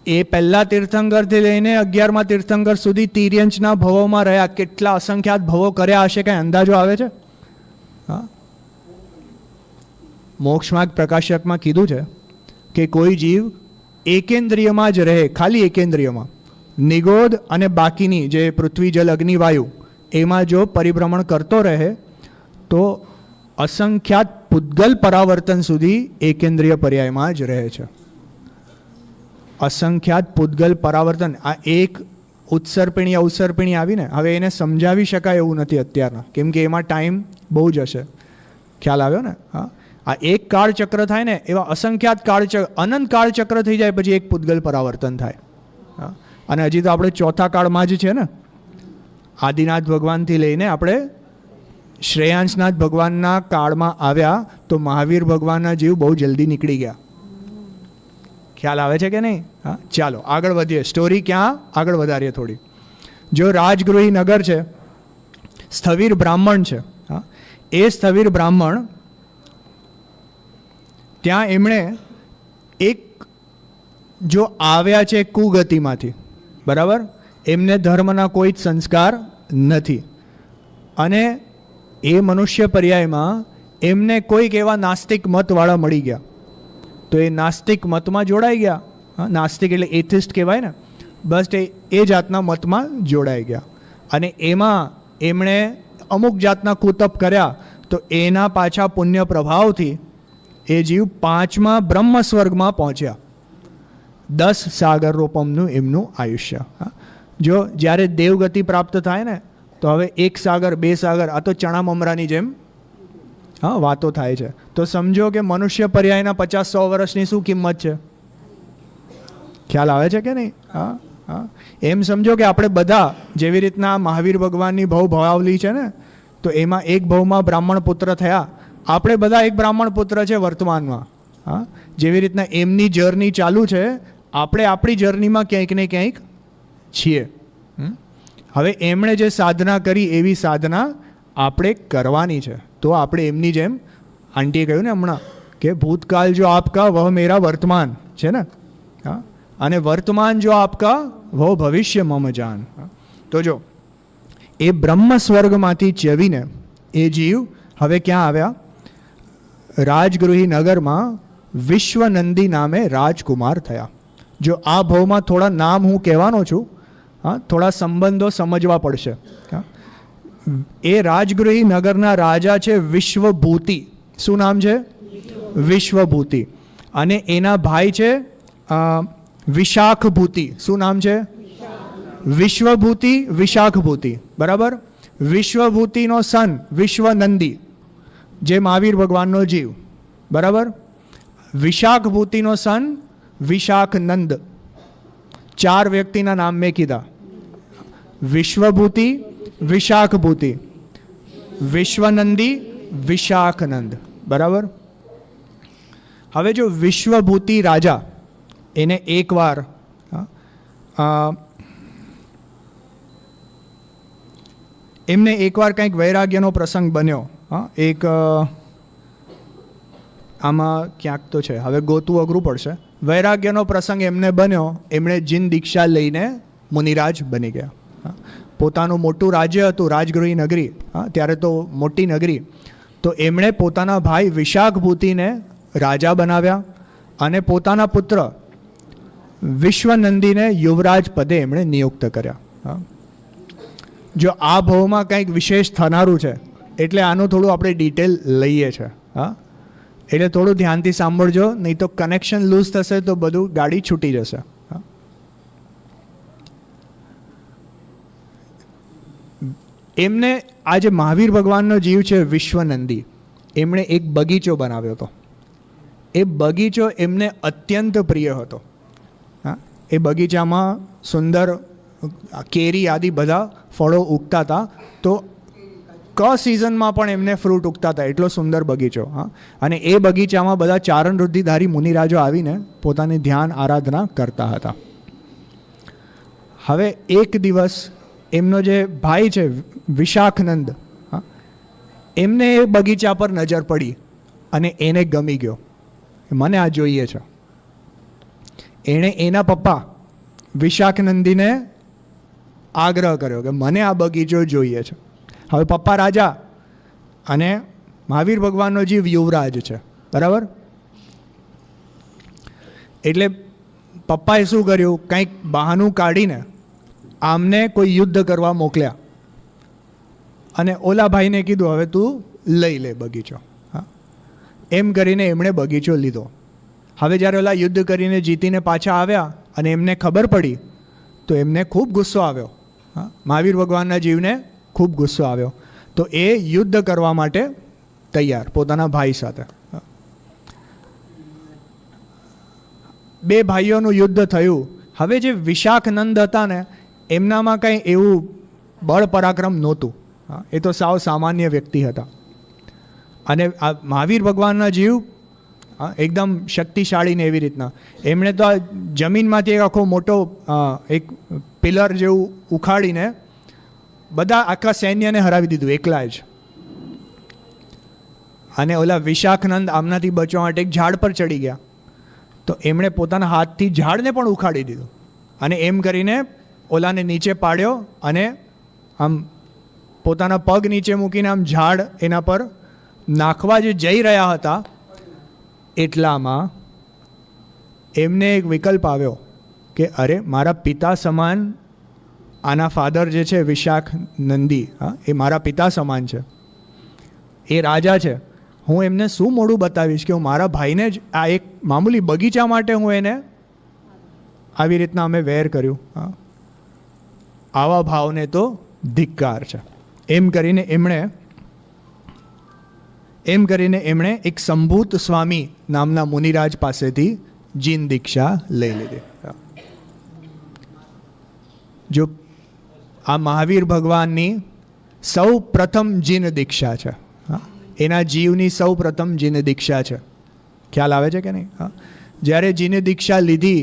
Speaker 1: એ પહેલા તીર્થંકરથી લઈને 11મા તીર્થંકર સુધી તિર્યંચના ભવોમાં રહ્યા. કેટલા અસંખ્યાત ભવો કર્યા હશે, કઈ અંદાજો આવે છે? હા, મોક્ષમાર્ગ પ્રકાશકમાં કીધું છે કે કોઈ જીવ એકેન્દ્રિયમાં જ રહે, ખાલી એકેન્દ્રિયમાં, નિગોદ અને બાકીની જે પૃથ્વી જલ અગ્નિ વાયુ એમાં જો પરિભ્રમણ કરતો રહે તો અસંખ્યાત પૂતગલ પરાવર્તન સુધી એકેન્દ્રિય પર્યાયમાં જ રહે છે. અસંખ્યાત પૂતગલ પરાવર્તન. આ એક ઉત્સર્પિણી અવસર્પિણી આવીને હવે એને સમજાવી શકાય એવું નથી અત્યારના, કેમ કે એમાં ટાઈમ બહુ જ હશે. ખ્યાલ આવ્યો ને? હા, આ એક કાળચક્ર થાય ને એવા અસંખ્યાત કાળચક્ર, અનંત કાળચક્ર થઈ જાય પછી એક પૂતગલ પરાવર્તન થાય. હા, અને હજી તો આપણે ચોથા કાળમાં જ છે ને. આદિનાથ ભગવાનથી લઈને આપણે શ્રેયાંસનાથ ભગવાનના કાળમાં આવ્યા તો મહાવીર ભગવાનના જીવ બહુ જલ્દી નીકળી ગયા. ખ્યાલ આવે છે કે નહીં? હા, ચાલો આગળ વધીએ. સ્ટોરી ક્યાં આગળ વધારીએ થોડી. જો રાજગૃહી નગર છે, સ્થવિર બ્રાહ્મણ છે. હા, એ સ્થવિર બ્રાહ્મણ ત્યાં એમણે એક જો આવ્યા છે કુગતિમાંથી, બરાબર, એમને ધર્મના કોઈ જ સંસ્કાર નથી અને એ મનુષ્ય પર્યાયમાં એમને કોઈક એવા નાસ્તિક મતવાળા મળી ગયા તો એ નાસ્તિક મતમાં જોડાઈ ગયા. નાસ્તિક એટલે એથિસ્ટ કહેવાય ને, બસ એ જાતના મતમાં જોડાઈ ગયા અને એમાં એમણે અમુક જાતના કુતપ કર્યા તો એના પાછા પુણ્ય પ્રભાવથી એ જીવ 5મા બ્રહ્મ સ્વર્ગમાં પહોંચ્યા. 10 સાગર રૂપમનું એમનું આયુષ્ય. જો જ્યારે દેવગતિ પ્રાપ્ત થાય ને તો હવે 1 સાગર 2 સાગર, આ તો ચણા મમરાની જેમ હા વાતો થાય છે. તો સમજો કે મનુષ્ય પર્યાયના 50-100 વર્ષની શું કિંમત છે? ખ્યાલ આવે છે કે નહીં? હા હા, એમ સમજો કે આપણે બધા જેવી રીતના મહાવીર ભગવાનની ભવાવલી છે ને, તો એમાં એક ભવમાં બ્રાહ્મણ પુત્ર થયા. આપણે બધા એક બ્રાહ્મણ પુત્ર છે વર્તમાનમાં. હા, જેવી રીતના એમની જર્ની ચાલુ છે, આપણે આપણી જર્નીમાં ક્યાંક ને ક્યાંક છીએ. હવે એમણે જે સાધના કરી એવી સાધના આપણે કરવાની છે. તો આપણે એમની જેમ, આંટીએ કહ્યું ને હમણાં કે ભૂતકાળ જો આપકા વહ મેરા વર્તમાન છે ને, હા, અને વર્તમાન જો આપકા વહ ભવિષ્ય મમ જાન. તો જો એ બ્રહ્મ સ્વર્ગમાંથી ચવીને એ જીવ હવે ક્યાં આવ્યા? રાજગૃહી નગરમાં વિશ્વનંદી નામે રાજકુમાર થયા. જો આ ભાવમાં થોડા નામ હું કહેવાનો છું, હા, થોડા સંબંધો સમજવા પડશે. એ રાજગૃહી નગરના રાજા છે વિશ્વભૂતિ. શું નામ છે? વિશ્વભૂતિ. અને એના ભાઈ છે વિશાખભૂતિ. શું નામ છે? વિશ્વભૂતિ વિશાખભૂતિ, બરાબર. વિશ્વભૂતિનો સન વિશ્વનંદી, જે મહાવીર ભગવાનનો જીવ, બરાબર. વિશાખભૂતિનો સન વિશાખનંદ. 4 વ્યક્તિના નામ મેં કીધા: વિશ્વભૂતિ, વિશાખભૂતિ, વિશ્વનંદી, વિશાખનંદ, બરાબર. હવે જો વિશ્વભૂતિ રાજા, એને એકવાર એમને એકવાર કંઈક વૈરાગ્યનો પ્રસંગ બન્યો. હા, એક આમાં ક્યાંક તો છે, હવે ગોતવું અઘરું પડશે. વૈરાગ્યનો પ્રસંગ એમને બન્યો, એમણે જીન દીક્ષા લઈને મુનિરાજ બની ગયા. પોતાનું મોટું રાજ્ય હતું, રાજગૃહી નગરી. હા, ત્યારે તો મોટી નગરી. તો એમણે પોતાના ભાઈ વિશાખભૂતિને રાજા બનાવ્યા અને પોતાના પુત્ર વિશ્વનંદીને યુવરાજ પદે એમણે નિયુક્ત કર્યા. જો આ ભાવમાં કંઈક વિશેષ થનારું છે એટલે આનું થોડું આપણે ડિટેલ લઈએ છીએ. હા, એટલે થોડું ધ્યાનથી સાંભળજો, નહીં તો કનેક્શન લૂઝ થશે તો બધું ગાડી છૂટી જશે. એમને આ જે મહાવીર ભગવાનનો જીવ છે વિશ્વનંદી, એમણે એક બગીચો બનાવ્યો હતો. એ બગીચો એમને અત્યંત પ્રિય હતો. હા, એ બગીચામાં સુંદર કેરી આદિ બધા ફળો ઉગતા હતા. તો સિઝનમાં પણ એમને ફ્રૂટ ઉગતા હતા, એટલો સુંદર બગીચો. હા, અને એ બગીચામાં બધા ચારણ વૃદ્ધિધારી મુનિરાજો આવીને પોતાની ધ્યાન આરાધના કરતા હતા. હવે એક દિવસ એમનો જે ભાઈ છે વિશાખનંદ, એમને એ બગીચા પર નજર પડી અને એને ગમી ગયો, મને આ જોઈએ છે. એણે એના પપ્પા વિશાખનંદીને આગ્રહ કર્યો કે મને આ બગીચો જોઈએ છે. હવે પપ્પા રાજા અને મહાવીર ભગવાનનો જીવ યુવરાજ છે, બરાબર? એટલે પપ્પાએ શું કર્યું, કંઈક બહાનું કાઢીને આમને કોઈ યુદ્ધ કરવા મોકલ્યા અને ઓલા ભાઈને કીધું હવે તું લઈ લે બગીચો. હા, એમ કરીને એમણે બગીચો લીધો. હવે જ્યારે ઓલા યુદ્ધ કરીને જીતીને પાછા આવ્યા અને એમને ખબર પડી તો એમને ખૂબ ગુસ્સો આવ્યો. હા, મહાવીર ભગવાનના જીવને ખૂબ ગુસ્સો આવ્યો. તો એ યુદ્ધ કરવા માટે તૈયાર પોતાના ભાઈ સાથે. બે ભાઈઓનું યુદ્ધ થયું. હવે જે વિશાખનંદ હતા ને, એમનામાં કંઈ એવું બળ પરાક્રમ નહોતું. એ તો સાવ સામાન્ય વ્યક્તિ હતા. અને આ મહાવીર ભગવાનના જીવ એકદમ શક્તિશાળી ને એવી રીતના એમણે તો આ જમીનમાંથી એક આખો મોટો એક પિલર જેવું ઉખાડીને બધા આખા સૈન્યને હરાવી દીધું એકલા જ. અને ઓલા વિશાખનંદ આમનાથી બચવા માટે એક ઝાડ પર ચડી ગયા તો એમણે પોતાના હાથથી ઝાડને પણ ઉખાડી દીધું અને એમ કરીને ઓલાને નીચે પાડ્યો અને આમ પોતાના પગ નીચે મૂકીને આમ ઝાડ એના પર નાખવા જે જઈ રહ્યા હતા એટલામાં એમને એક વિકલ્પ આવ્યો કે અરે મારા પિતા સમાન આના ફાધર જે છે વિશાખનંદી, હા, એ મારા પિતા સમાન છે, એ રાજા છે. હું એમને શું મોડું બતાવીશ કે હું મારા ભાઈને જ આ એક મામૂલી બગીચા માટે હું એને આવી રીતના અમે વેર કર્યું. હા, આવા ભાવને તો ધિક્કાર છે. એમ કરીને એમણે એક સંભૂત સ્વામી નામના મુનિરાજ પાસેથી જીન દીક્ષા લઈ લીધી. જો આ મહાવીર ભગવાનની સૌ પ્રથમ જીન દીક્ષા છે. એના જીવની સૌ પ્રથમ જીન દીક્ષા છે. ખ્યાલ આવે છે કે નહીં? હા, જ્યારે જીન દીક્ષા લીધી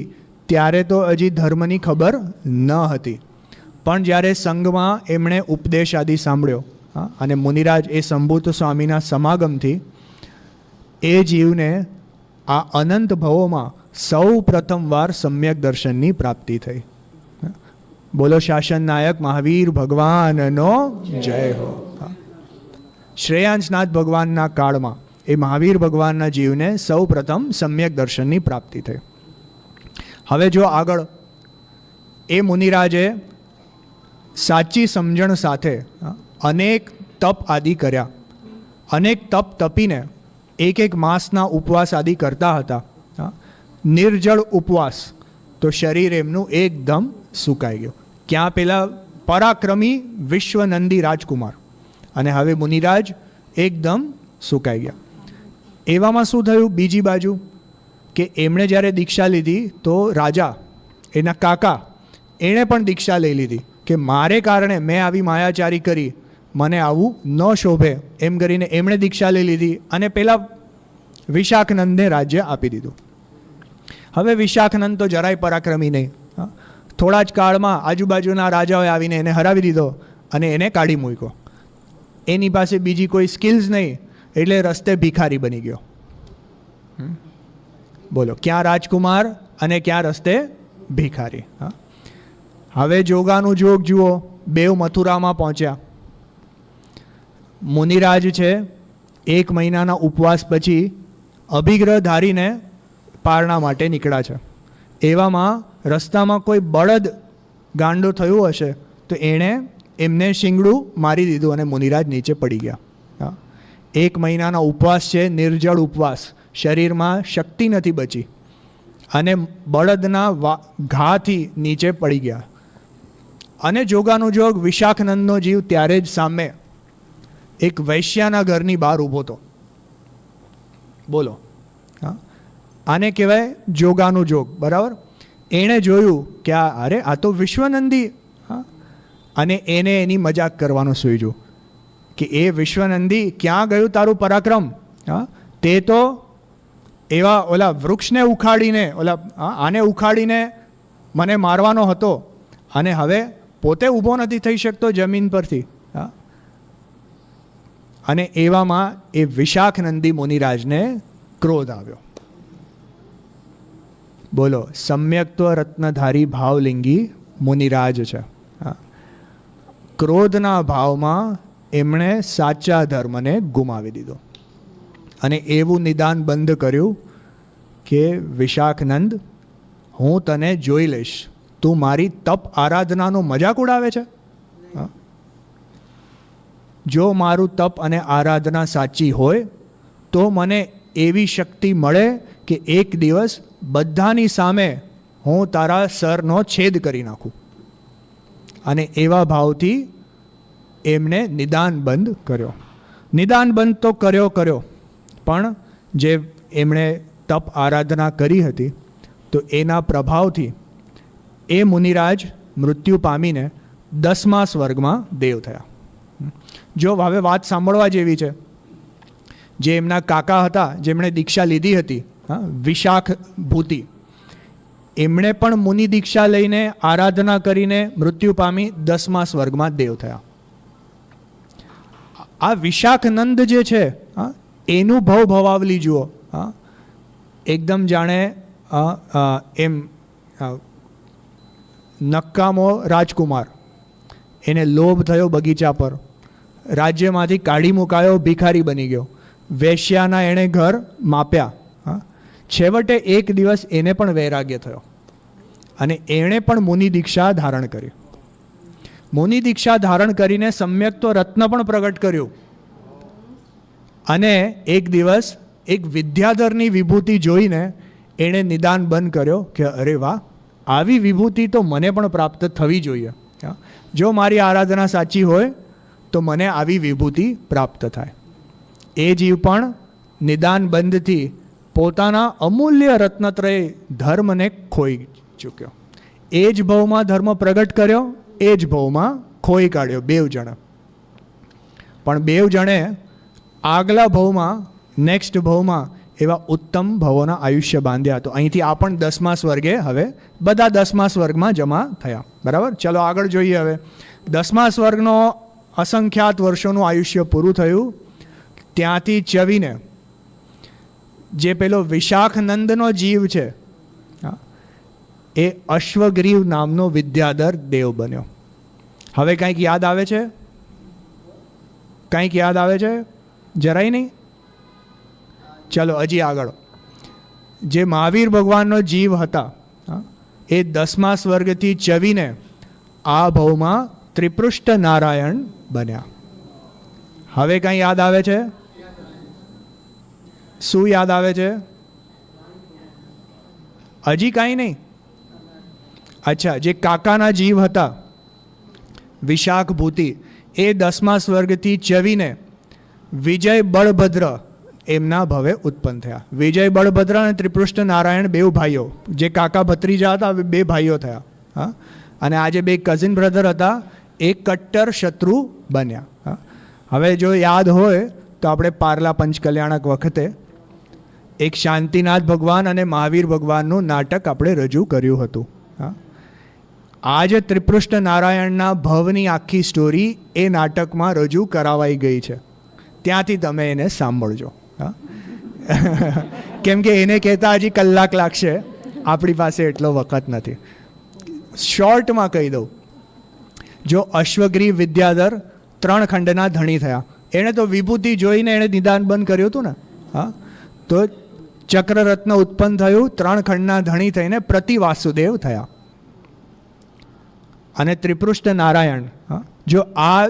Speaker 1: ત્યારે તો હજી ધર્મની ખબર ન હતી, પણ જ્યારે સંઘમાં એમણે ઉપદેશ આદિ સાંભળ્યો અને મુનિરાજ એ સંભૂત સ્વામીના સમાગમથી એ જીવને આ અનંત ભવોમાં સૌ પ્રથમવાર સમ્યક દર્શનની પ્રાપ્તિ થઈ. બોલો શાસન નાયક મહાવીર ભગવાનનો જય હો. શ્રેયાંશનાથ ભગવાનના કાળમાં એ મહાવીર ભગવાનના જીવને સૌ પ્રથમ સમ્યક દર્શનની પ્રાપ્તિ થઈ. હવે જો આગળ એ મુનિરાજે સાચી સમજણ સાથે અનેક તપ આદિ કર્યા. અનેક તપ તપીને એક માસના ઉપવાસ આદિ કરતા હતા. નિર્જળ ઉપવાસ, તો શરીર એમનું એકદમ સુકાઈ ગયું. ક્યાં પેલા પરાક્રમી વિશ્વનંદી રાજકુમાર અને હવે મુનિરાજ એકદમ સુકાઈ ગયા. એવામાં શું થયું બીજી બાજુ કે એમણે જ્યારે દીક્ષા લીધી તો રાજા એના કાકા એણે પણ દીક્ષા લઈ લીધી કે મારે કારણે મેં આવી માયાચારી કરી, મને આવું ન શોભે, એમ કરીને એમણે દીક્ષા લઈ લીધી અને પેલા વિશાખનંદને રાજ્ય આપી દીધું. હવે વિશાખનંદ તો જરાય પરાક્રમી નહીં. થોડા જ કાળમાં આજુબાજુના રાજાઓએ આવીને એને હરાવી દીધો અને એને કાઢી મૂક્યો. એની પાસે બીજી કોઈ સ્કિલ્સ નહીં એટલે રસ્તે ભિખારી બની ગયો. બોલો, ક્યાં રાજકુમાર અને ક્યાં રસ્તે ભિખારી. હવે જોગાનું જોગ જુઓ, બેવ મથુરામાં પહોંચ્યા. મુનિરાજ છે 1 મહિનાના ઉપવાસ પછી અભિગ્રહ ધારીને પારણા માટે નીકળ્યા છે. એવામાં રસ્તામાં કોઈ બળદ ગાંડો થયું હશે તો એણે એમને શિંગડું મારી દીધું અને મુનિરાજ નીચે પડી ગયા. 1 મહિનાનો ઉપવાસ છે, નિર્જળ ઉપવાસ, શરીરમાં શક્તિ નથી બચી અને બળદના ઘાથી નીચે પડી ગયા. અને જોગાનું જોગ વિશાખનંદનો જીવ ત્યારે જ સામે એક વૈશ્યાના ઘરની બહાર ઊભો હતો. બોલો, આને કહેવાય જોગાનું જોગ, બરાબર. એણે જોયું કે આ તો વિશ્વનંદી, અને એને એની મજાક કરવાનું સૂઝ્યું કે એ વિશ્વનંદી, ક્યાં ગયું તારું પરાક્રમ? તે તો એવા ઓલા વૃક્ષને ઉખાડીને, આને ઉખાડીને મને મારવાનો હતો અને હવે પોતે ઊભો નથી થઈ શકતો જમીન પરથી. અને એવામાં એ વિશાખનંદી મુનિરાજને ક્રોધ આવ્યો. બોલો, સમ્યક્ત્વ રત્નધારી ભાવલિંગી મુનિરાજ છે. ક્રોધના ભાવમાં એમણે સાચા ધર્મને ગુમાવી દીધો અને એવું નિદાન બંધ કર્યું કે વિશાખનંદ, હું તને જોઈ લઈશ, તું મારી તપ આરાધનાનો મજાક ઉડાવે છે. જો મારું તપ અને આરાધના સાચી હોય તો મને એવી શક્તિ મળે કે એક દિવસ બધાની સામે હું તારા સરનો છેદ કરી નાખું. અને એવા ભાવથી એમણે નિદાન બંધ કર્યો. નિદાન બંધ તો કર્યો, પણ જે એમણે તપ આરાધના કરી હતી તો એના પ્રભાવથી એ મુનિરાજ મૃત્યુ પામીને 10મા સ્વર્ગમાં દેવ થયા. જો હવે વાત સાંભળવા જેવી છે. જે એમના કાકા હતા, જેમણે દીક્ષા લીધી હતી, વિશાખ ભૂતિ, એમણે પણ મુનિ દીક્ષા લઈને આરાધના કરીને મૃત્યુ પામી 10મા સ્વર્ગમાં દેવ થયા. આ વિશાખનંદ જે છે એનું ભવાવલી જુઓ. એકદમ જાણે એમ નક્કામો રાજકુમાર, એને લોભ થયો બગીચા પર, રાજ્યમાંથી કાઢી મુકાયો, ભિખારી બની ગયો, વેશ્યાના એણે ઘર માપ્યા. છેવટે એક દિવસ એને પણ વૈરાગ્ય થયો અને એણે પણ મુનિ દીક્ષા ધારણ કરી. મુનિ દીક્ષા ધારણ કરીને સમ્યક્ત્વ રત્ન પણ પ્રગટ કર્યું અને એક દિવસ એક વિદ્યાધરની વિભૂતિ જોઈને એણે નિદાન બંધ કર્યો કે અરે વાહ, આવી વિભૂતિ તો મને પણ પ્રાપ્ત થવી જોઈએ. જો મારી આરાધના સાચી હોય તો મને આવી વિભૂતિ પ્રાપ્ત થાય. એ જીવ પણ નિદાન બંધથી પોતાના અમૂલ્ય રત્નત્રય ધર્મને ખોઈ ચૂક્યો. એ જ ભવમાં ધર્મ પ્રગટ કર્યો, એ જ ભવમાં ખોઈ કાઢ્યો, બેવ જણે. પણ બેવ જણે આગલા ભવમાં, નેક્સ્ટ ભવમાં એવા ઉત્તમ ભવોના આયુષ્ય બાંધ્યા. તો અહીંથી આ પણ 10મા સ્વર્ગે, હવે બધા 10મા સ્વર્ગમાં જમા થયા. બરાબર, ચલો આગળ જોઈએ. હવે 10મા સ્વર્ગનો અસંખ્યાત વર્ષોનું આયુષ્ય પૂરું થયું. ત્યાંથી ચવીને જે પેલો વિશાખનંદનો જીવ છે એ અશ્વગ્રીવ નામનો વિદ્યાધર દેવ બન્યો. હવે કંઈક યાદ આવે છે? કંઈક યાદ આવે છે? જરાય નહીં. ચલો હજી આગળ. જે મહાવીર ભગવાનનો જીવ હતા એ 10મા સ્વર્ગથી ચવીને આ ભવમાં ત્રિપૃષ્ઠ નારાયણ બન્યા. હવે કંઈ યાદ આવે છે? શું યાદ આવે છે? હજી કાંઈ નહીં. અચ્છા, જે કાકાના જીવ હતા વિશાખ ભૂતિ, એ 10મા સ્વર્ગથી ચવીને વિજય બળભદ્ર એમના ભવે ઉત્પન્ન થયા. વિજય બળભદ્ર અને ત્રિપૃષ્ઠ નારાયણ બેવ ભાઈઓ, જે કાકા ભત્રીજા હતા, બે ભાઈઓ થયા. અને આ જે બે કઝિન બ્રધર હતા એ કટ્ટર શત્રુ બન્યા. હવે જો યાદ હોય તો આપણે પારલા પંચકલ્યાણક વખતે એક શાંતિનાથ ભગવાન અને મહાવીર ભગવાનનું નાટક આપણે રજૂ કર્યું હતું. આ જે ત્રિપૃષ્ઠ નારાયણના ભવની આખી સ્ટોરી એ નાટકમાં રજૂ કરાવાઈ ગઈ છે. ત્યાંથી તમે એને સાંભળજો. કેમ કે એને કહેતા હજી કલાક લાગશે, આપણી પાસે એટલો વખત નથી. શોર્ટમાં કહી દઉં, જો અશ્વગ્રીવ વિદ્યાધર 3 ખંડના ધણી થયા. એણે તો વિભૂતિ જોઈને એણે નિદાન બંધ કર્યું હતું ને. તો ચક્રરત્ન ઉત્પન્ન થયું, 3 ખંડના ધણી થઈને પ્રતિ વાસુદેવ થયા. અને ત્રિપૃષ્ઠ નારાયણ, જો આ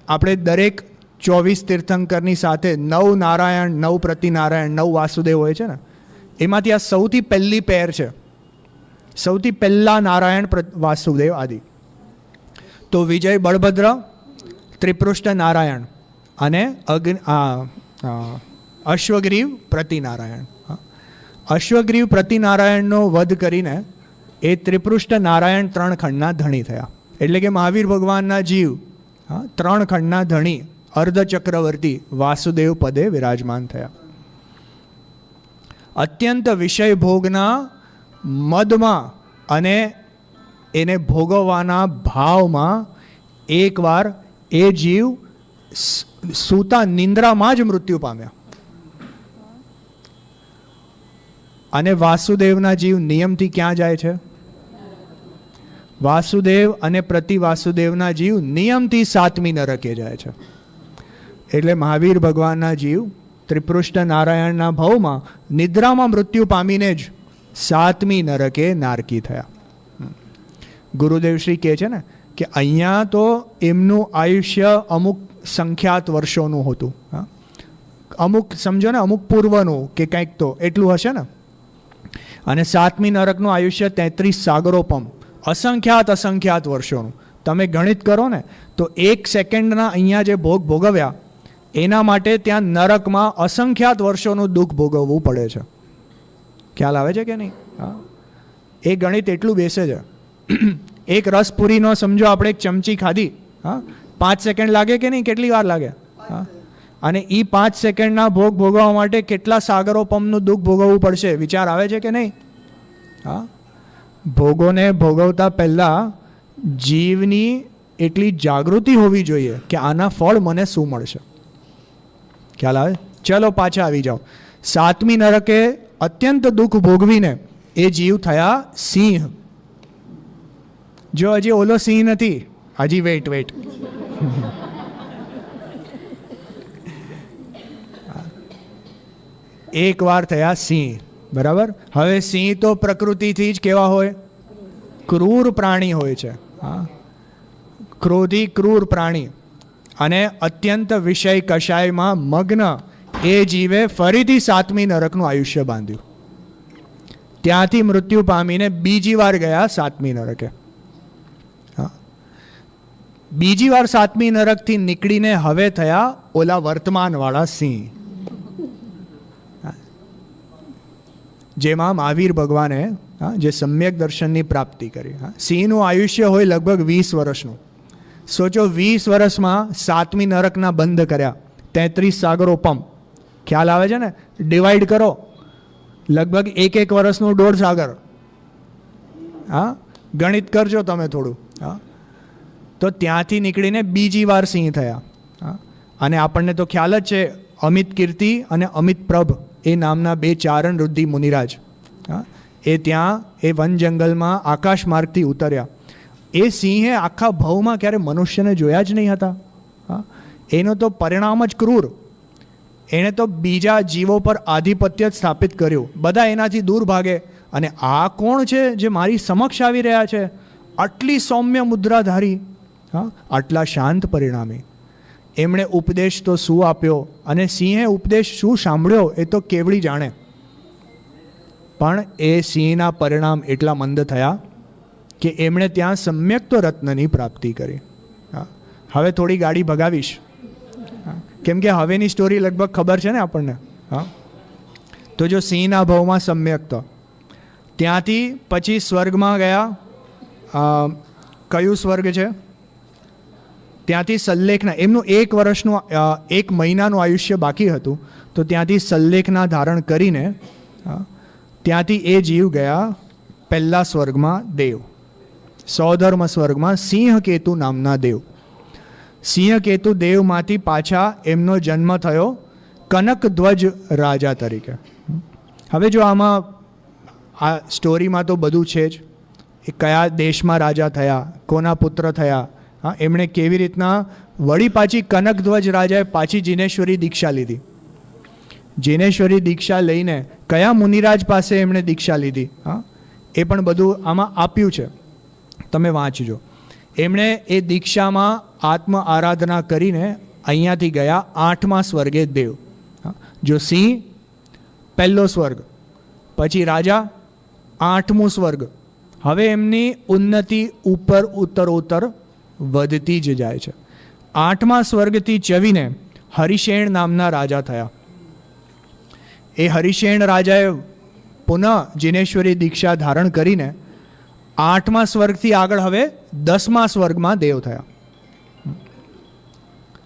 Speaker 1: આપણે દરેક 24 તીર્થંકરની સાથે 9 નારાયણ, 9 પ્રતિનારાયણ, 9 વાસુદેવ હોય છે ને, એમાંથી આ સૌથી પહેલી પેર છે. સૌથી પહેલા નારાયણ વાસુદેવ આદિ. તો વિજય બળભદ્ર, ત્રિપૃષ્ઠ નારાયણ અને અશ્વગ્રીવ પ્રતિનારાયણ. અશ્વગ્રીવ પ્રતિનારાયણનો વધ કરીને એ ત્રિપૃષ્ઠ નારાયણ 3 ખંડના ધણી થયા. એટલે કે મહાવીર ભગવાનના જીવ 3 ખંડના ધણી અર્ધચક્રવર્તી વાસુદેવ પદે વિરાજમાન થયા. અત્યંત વિષય ભોગના મદમાં અને એને ભોગવવાના ભાવમાં એકવાર એ જીવ સૂતા નિંદ્રામાં જ મૃત્યુ પામ્યા. અને વાસુદેવના જીવ નિયમથી ક્યાં જાય છે? વાસુદેવ અને પ્રતિ વાસુદેવના જીવ નિયમથી 7મી નરકે જાય છે. એટલે મહાવીર ભગવાનના જીવ ત્રિપૃષ્ઠ નારાયણના ભાવમાં નિદ્રામાં મૃત્યુ પામીને જ 7મી નરકે નારકી થયા. ગુરુદેવ શ્રી કહે છે ને કે અહીંયા તો એમનું આયુષ્ય અમુક સંખ્યાત વર્ષોનું હતું. અમુક સમજો ને, અમુક પૂર્વનું કે કંઈક તો એટલું હશે ને. અને 7મી નરકનું આયુષ્ય 33 સાગરોપમ, અસંખ્યાત વર્ષોનું. તમે ગણિત કરો ને તો 1 સેકન્ડના અહીંયા જે ભોગ ભોગવ્યા એના માટે ત્યાં નરકમાં અસંખ્યાત વર્ષોનું દુઃખ ભોગવવું પડે છે. ખ્યાલ આવે છે કે નહીં? એ ગણિત એટલું બેસે છે. એક રસપુરીનો સમજો આપણે એક ચમચી ખાધી, 5 સેકન્ડ લાગે કે નહીં? કેટલી વાર લાગે? અને એ 5 સેકન્ડના ભોગ ભોગવવા માટે કેટલા સાગરોપમનું દુઃખ ભોગવવું પડશે? વિચાર આવે છે કે નહીં? ભોગોને ભોગવતા પહેલાં જીવની એટલી જાગૃતિ હોવી જોઈએ કે આના ફળ મને શું મળશે. ખ્યાલ આવે? ચલો પાછા આવી જાઓ. 7મી નરકે અત્યંત દુઃખ ભોગવીને એ જીવ થયા સિંહ. જો હજી ઓલો સિંહ નથી, હજી વેઇટ. એક વાર થયા સિંહ, બરાબર. હવે સિંહ તો પ્રકૃતિથી જ કેવા હોય? ક્રૂર પ્રાણી હોય છે. ક્રોધી ક્રૂર પ્રાણી. અને અત્યંત વિષય કષાયમાં મગ્ન એ જીવે ફરીથી 7મી નરકનું આયુષ્ય બાંધ્યું. ત્યાંથી મૃત્યુ પામીને બીજી વાર ગયા 7મી નરકે. બીજી વાર 7મી નરકથી નીકળીને હવે થયા ઓલા વર્તમાનવાળા સિંહ, જેમાં મહાવીર ભગવાને જે સમ્યક દર્શનની પ્રાપ્તિ કરી. સિંહનું આયુષ્ય હોય લગભગ 20 વર્ષનું. સોચો, 20 વર્ષમાં 7મી નરકના બંધ કર્યા, 33 સાગરોપમ. ખ્યાલ આવે છે ને? ડિવાઈડ કરો, લગભગ 1 વર્ષનું 1.5 સાગર. ગણિત કરજો તમે થોડું. તો ત્યાંથી નીકળીને બીજી વાર સિંહ થયા. અને આપણને તો ખ્યાલ જ છે, અમિત કીર્તિ અને અમિત પ્રભ એ નામના 2 ચારણ રુદ્ધિ મુનિરાજ એ ત્યાં એ વન જંગલમાં આકાશ માર્ગથી ઉતર્યા. એ સિંહે આખા ભવમાં ક્યારે મનુષ્યને જોયા જ નહીં હતા. એનું તો પરિણામ જ ક્રૂર. એણે તો બીજા જીવો પર આધિપત્ય જ સ્થાપિત કર્યું. બધા એનાથી દૂર ભાગે. અને આ કોણ છે જે મારી સમક્ષ આવી રહ્યા છે? આટલી સૌમ્ય મુદ્રાધારી, આટલા શાંત પરિણામી. એમણે ઉપદેશ તો શું આપ્યો અને સિંહે ઉપદેશ શું સાંભળ્યો એ તો કેવળી જાણે. પણ એ સિંહના પરિણામ એટલા મંદ થયા કે એમણે ત્યાં સમ્યક તો રત્નની પ્રાપ્તિ કરી. હવે થોડી ગાડી ભગાવીશ, કેમ કે હવેની સ્ટોરી લગભગ ખબર છે ને આપણને. તો જો સિંહના ભાવમાં સમ્યક તો ત્યાંથી પછી સ્વર્ગમાં ગયા. કયું સ્વર્ગ છે? ત્યાંથી સલ્લેખના, એમનું 1 વર્ષનું 1 મહિનાનું આયુષ્ય બાકી હતું. તો ત્યાંથી સલ્લેખના ધારણ કરીને ત્યાંથી એ જીવ ગયા પહેલા સ્વર્ગમાં દેવ, સૌધર્મ સ્વર્ગમાં સિંહકેતુ નામના દેવ. સિંહકેતુ દેવમાંથી પાછા એમનો જન્મ થયો કનકધ્વજ રાજા તરીકે. હવે જો આમાં આ સ્ટોરીમાં તો બધું છે જ. એ કયા દેશમાં રાજા થયા, કોના પુત્ર થયા, એમણે કેવી રીતના વળી પાછી કનકધ્વજ રાજાએ પાછી જીનેશ્વરી દીક્ષા લીધી. જિનેશ્વરી દીક્ષા લઈને કયા મુનિરાજ પાસે એમણે દીક્ષા લીધી, હા, એ પણ બધું આમાં આપ્યું છે, તમે વાંચજો. એમણે એ દીક્ષામાં આત્મ આરાધના કરીને અહીંયાથી ગયા 8મા સ્વર્ગે દેવ. જો સિંહ પહેલો સ્વર્ગ, પછી રાજા 8મું સ્વર્ગ. હવે એમની ઉન્નતિ ઉપર ઉત્તરોત્તર વધતી જ જાય છે. 8મા સ્વર્ગથી ચવીને હરિશેણ નામના રાજા થયા. એ હરિશેણ રાજાએ પુનઃ જિનેશ્વરી દીક્ષા ધારણ કરીને 8મા સ્વર્ગથી આગળ હવે 10મા સ્વર્ગમાં દેવ થયા.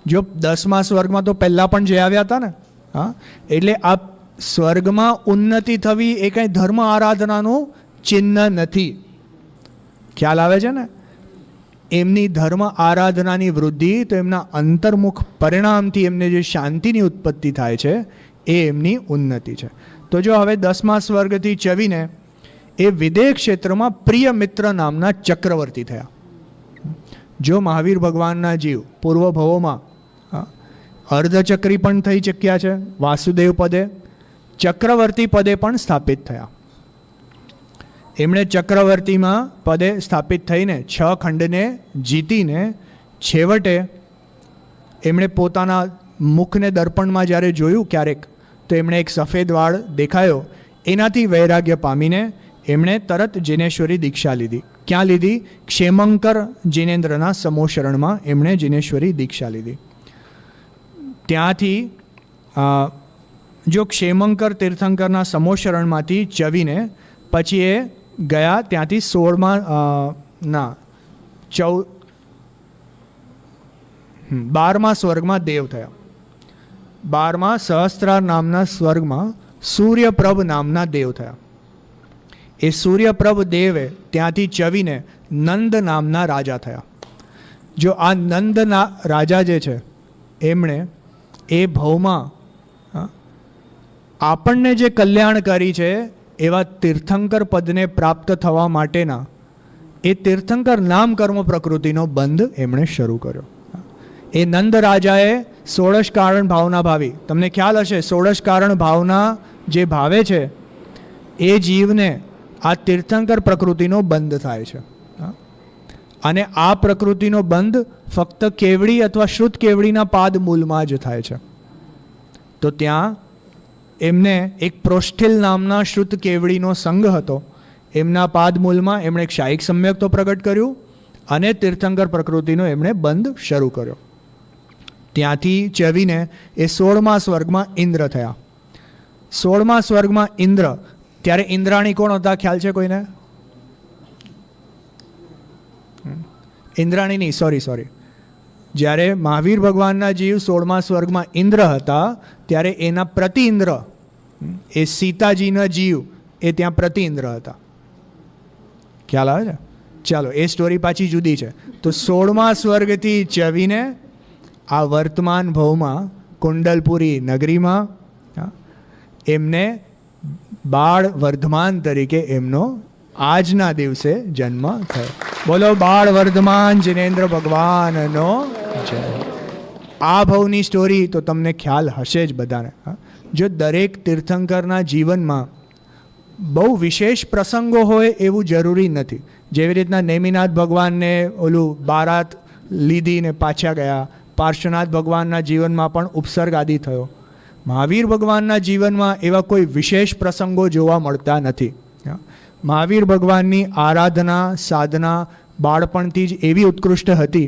Speaker 1: જો 10મા સ્વર્ગમાં તો પહેલાં પણ જે આવ્યા હતા ને, હા, એટલે આ સ્વર્ગમાં ઉન્નતિ થવી એ કંઈ ધર્મ આરાધનાનું ચિહ્ન નથી. ખ્યાલ આવે છે ને? એમની ધર્મ આરાધનાની વૃદ્ધિ તો એમના અંતર્મુખ પરિણામથી એમને જે શાંતિની ઉત્પત્તિ થાય છે એ એમની ઉન્નતિ છે. તો જો હવે 10મા સ્વર્ગથી ચવીને એ વિદેહ ક્ષેત્રમાં પ્રિય મિત્ર નામના ચક્રવર્તી થયા. જો મહાવીર ભગવાનના જીવ પૂર્વ ભવોમાં અર્ધચક્રી પણ થઈ ચૂક્યા છે, વાસુદેવ પદે, ચક્રવર્તી પદે પણ સ્થાપિત થયા. એમણે ચક્રવર્તીમાં પદે સ્થાપિત થઈને 6 ખંડને જીતીને છેવટે એમણે પોતાના મુખને દર્પણમાં જ્યારે જોયું ક્યારેક, તો એમણે એક સફેદ વાળ દેખાયો. એનાથી વૈરાગ્ય પામીને એમણે તરત જિનેશ્વરી દીક્ષા લીધી. ક્યાં લીધી? ક્ષેમંકર જિનેન્દ્રના સમોશરણમાં એમણે જિનેશ્વરી દીક્ષા લીધી. ત્યાંથી જો ક્ષેમંકર તીર્થંકરના સમોશરણમાંથી ચવીને પછી એ ગયા ત્યાંથી 12મા સ્વર્ગમાં દેવ થયા. 12મા સહસ્ત્રાર નામના સ્વર્ગમાં સૂર્યપ્રભ નામના દેવ થયા. એ સૂર્યપ્રભ દેવે ત્યાંથી ચવીને નંદ નામના રાજા થયા. જો આ નંદના રાજા જે છે એમણે એ ભવમાં આપણને જે કલ્યાણ કરી છે એવા તીર્થંકર પદને પ્રાપ્ત થવા માટેના એ તીર્થંકર નામ કર્મ પ્રકૃતિનો બંધ એમણે શરૂ કર્યો. એ નંદ રાજાએ 16 કારણ ભાવના ભાવી. તમને ખ્યાલ હશે 16 કારણ ભાવના જે ભાવે છે એ જીવને આ તીર્થંકર પ્રકૃતિનો બંધ થાય છે. અને આ પ્રકૃતિનો બંધ ફક્ત કેવડી અથવા શુદ્ધ કેવડીના પાદ મૂલમાં જ થાય છે. તો ત્યાં એમને એક પ્રોષ્ઠિલ નામના શુદ્ધ કેવડીનો સંઘ હતો. એમના પાદમૂલમાં એમણે એક શાયિક સમ્યક તો પ્રગટ કર્યું અને તીર્થંકર પ્રકૃતિનો એમણે બંધ શરૂ કર્યો. ત્યાંથી ચવીને એ 16મા સ્વર્ગમાં ઇન્દ્ર થયા. 16મા સ્વર્ગમાં ઇન્દ્ર, ત્યારે ઇન્દ્રાણી કોણ હતા ખ્યાલ છે કોઈને? ઇન્દ્રાણી નહીં, સોરી. જ્યારે મહાવીર ભગવાનના જીવ 16મા સ્વર્ગમાં ઇન્દ્ર હતા ત્યારે એના પ્રતિ ઇન્દ્ર, એ સીતાજીના જીવ, એ ત્યાં પ્રતિ ઇન્દ્ર હતા. ખ્યાલ આવે છે? ચાલો, એ સ્ટોરી પાછી જુદી છે. તો 16મા સ્વર્ગથી ચવીને આ વર્તમાન ભવમાં કુંડલપુરી નગરીમાં એમને બાળ વર્ધમાન તરીકે એમનો આજના દિવસે જન્મ થયો. બોલો બાળ વર્ધમાન જિનેન્દ્ર ભગવાનનો જય. આ ભવની સ્ટોરી તો તમને ખ્યાલ હશે જ બધાને. જો દરેક તીર્થંકરના જીવનમાં બહુ વિશેષ પ્રસંગો હોય એવું જરૂરી નથી. જેવી રીતના નેમિનાથ ભગવાનને ઓલું બારાત લીધીને પાછા ગયા, પાર્શ્વનાથ ભગવાનના જીવનમાં પણ ઉપસર્ગ આદિ થયો. મહાવીર ભગવાનના જીવનમાં એવા કોઈ વિશેષ પ્રસંગો જોવા મળતા નથી. મહાવીર ભગવાનની આરાધના સાધના બાળપણથી જ એવી ઉત્કૃષ્ટ હતી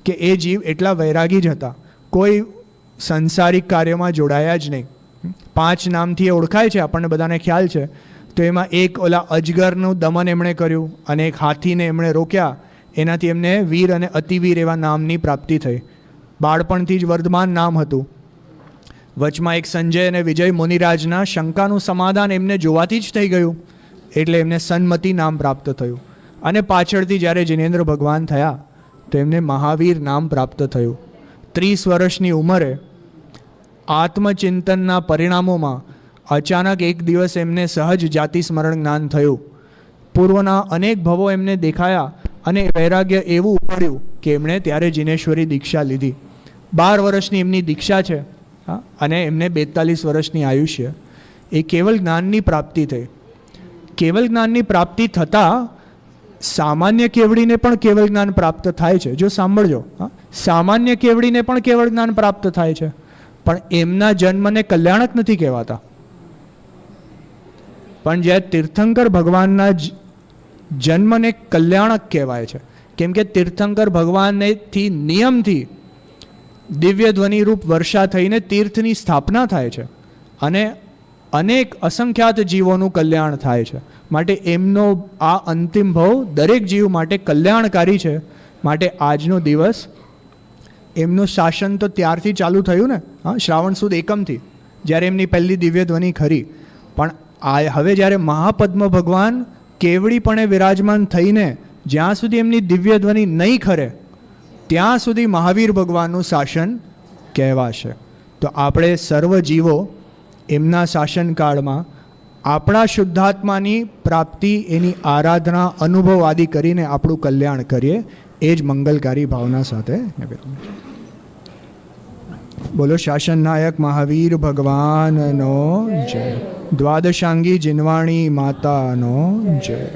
Speaker 1: કે એ જીવ એટલા વૈરાગી જ હતા, કોઈ સંસારિક કાર્યમાં જોડાયા જ નહીં. 5 નામથી એ ઓળખાય છે, આપણને બધાને ખ્યાલ છે. તો એમાં એક ઓલા અજગરનું દમન એમણે કર્યું અને એક હાથીને એમણે રોક્યા. એનાથી એમને વીર અને અતિવીર એવા નામની પ્રાપ્તિ થઈ. બાળપણથી જ વર્ધમાન નામ હતું. વચમાં એક સંજય અને વિજય મુનિરાજના શંકાનું સમાધાન એમને જોવાથી જ થઈ ગયું, એટલે એમને સન્મતિ નામ પ્રાપ્ત થયું. અને પાછળથી જ્યારે જિનેન્દ્ર ભગવાન થયા તો એમને મહાવીર નામ પ્રાપ્ત થયું. 30 વર્ષની ઉંમરે આત્મચિંતનના પરિણામોમાં અચાનક એક દિવસ એમને સહજ જાતિ સ્મરણ જ્ઞાન થયું. પૂર્વના અનેક ભવો એમને દેખાયા અને વૈરાગ્ય એવું ઉપડ્યું કે એમણે ત્યારે જિનેશ્વરી દીક્ષા લીધી. 12 વર્ષની એમની દીક્ષા છે. હા, અને એમને 42 વર્ષની આયુષ્ય, એ કેવલ જ્ઞાનની પ્રાપ્તિ થઈ. કેવલ જ્ઞાનની પ્રાપ્તિ થતાં સામાન્ય કેવડીને પણ કેવળ જ્ઞાન પ્રાપ્ત થાય છે. જો સાંભળજો, હા, સામાન્ય કેવડીને પણ કેવળ જ્ઞાન પ્રાપ્ત થાય છે, પણ એમના જન્મને કલ્યાણક નથી કહેવાતા. પણ જ્યારે તીર્થંકર ભગવાનના જન્મને કલ્યાણક કહેવાય છે, કેમ કે તીર્થંકર ભગવાનથી નિયમથી દિવ્ય ધ્વનિરૂપ વર્ષા થઈને તીર્થની સ્થાપના થાય છે અને અનેક અસંખ્યાત જીવોનું કલ્યાણ થાય છે. માટે એમનો આ અંતિમ ભાવ દરેક જીવ માટે કલ્યાણકારી છે. માટે આજનો દિવસ, એમનું શાસન તો ત્યારથી ચાલુ થયું ને, હા, શ્રાવણ સુદ એકમથી, જ્યારે એમની પહેલી દિવ્ય ધ્વનિ ખરી. પણ હવે જ્યારે મહાપદ્મ ભગવાન કેવડીપણે વિરાજમાન થઈને જ્યાં સુધી એમની દિવ્ય ધ્વનિ નહીં ખરે ત્યાં સુધી મહાવીર ભગવાનનું શાસન કહેવાશે. તો આપણે સર્વ જીવો એમના શાસનકાળમાં આપણા શુદ્ધાત્માની પ્રાપ્તિ, એની આરાધના, અનુભવ આદિ કરીને આપણું કલ્યાણ કરીએ, એ જ મંગલકારી ભાવના સાથે. બોલો શાસન નાયક મહાવીર ભગવાનનો જય. દ્વાદશાંગી જીનવાણી માતાનો જય.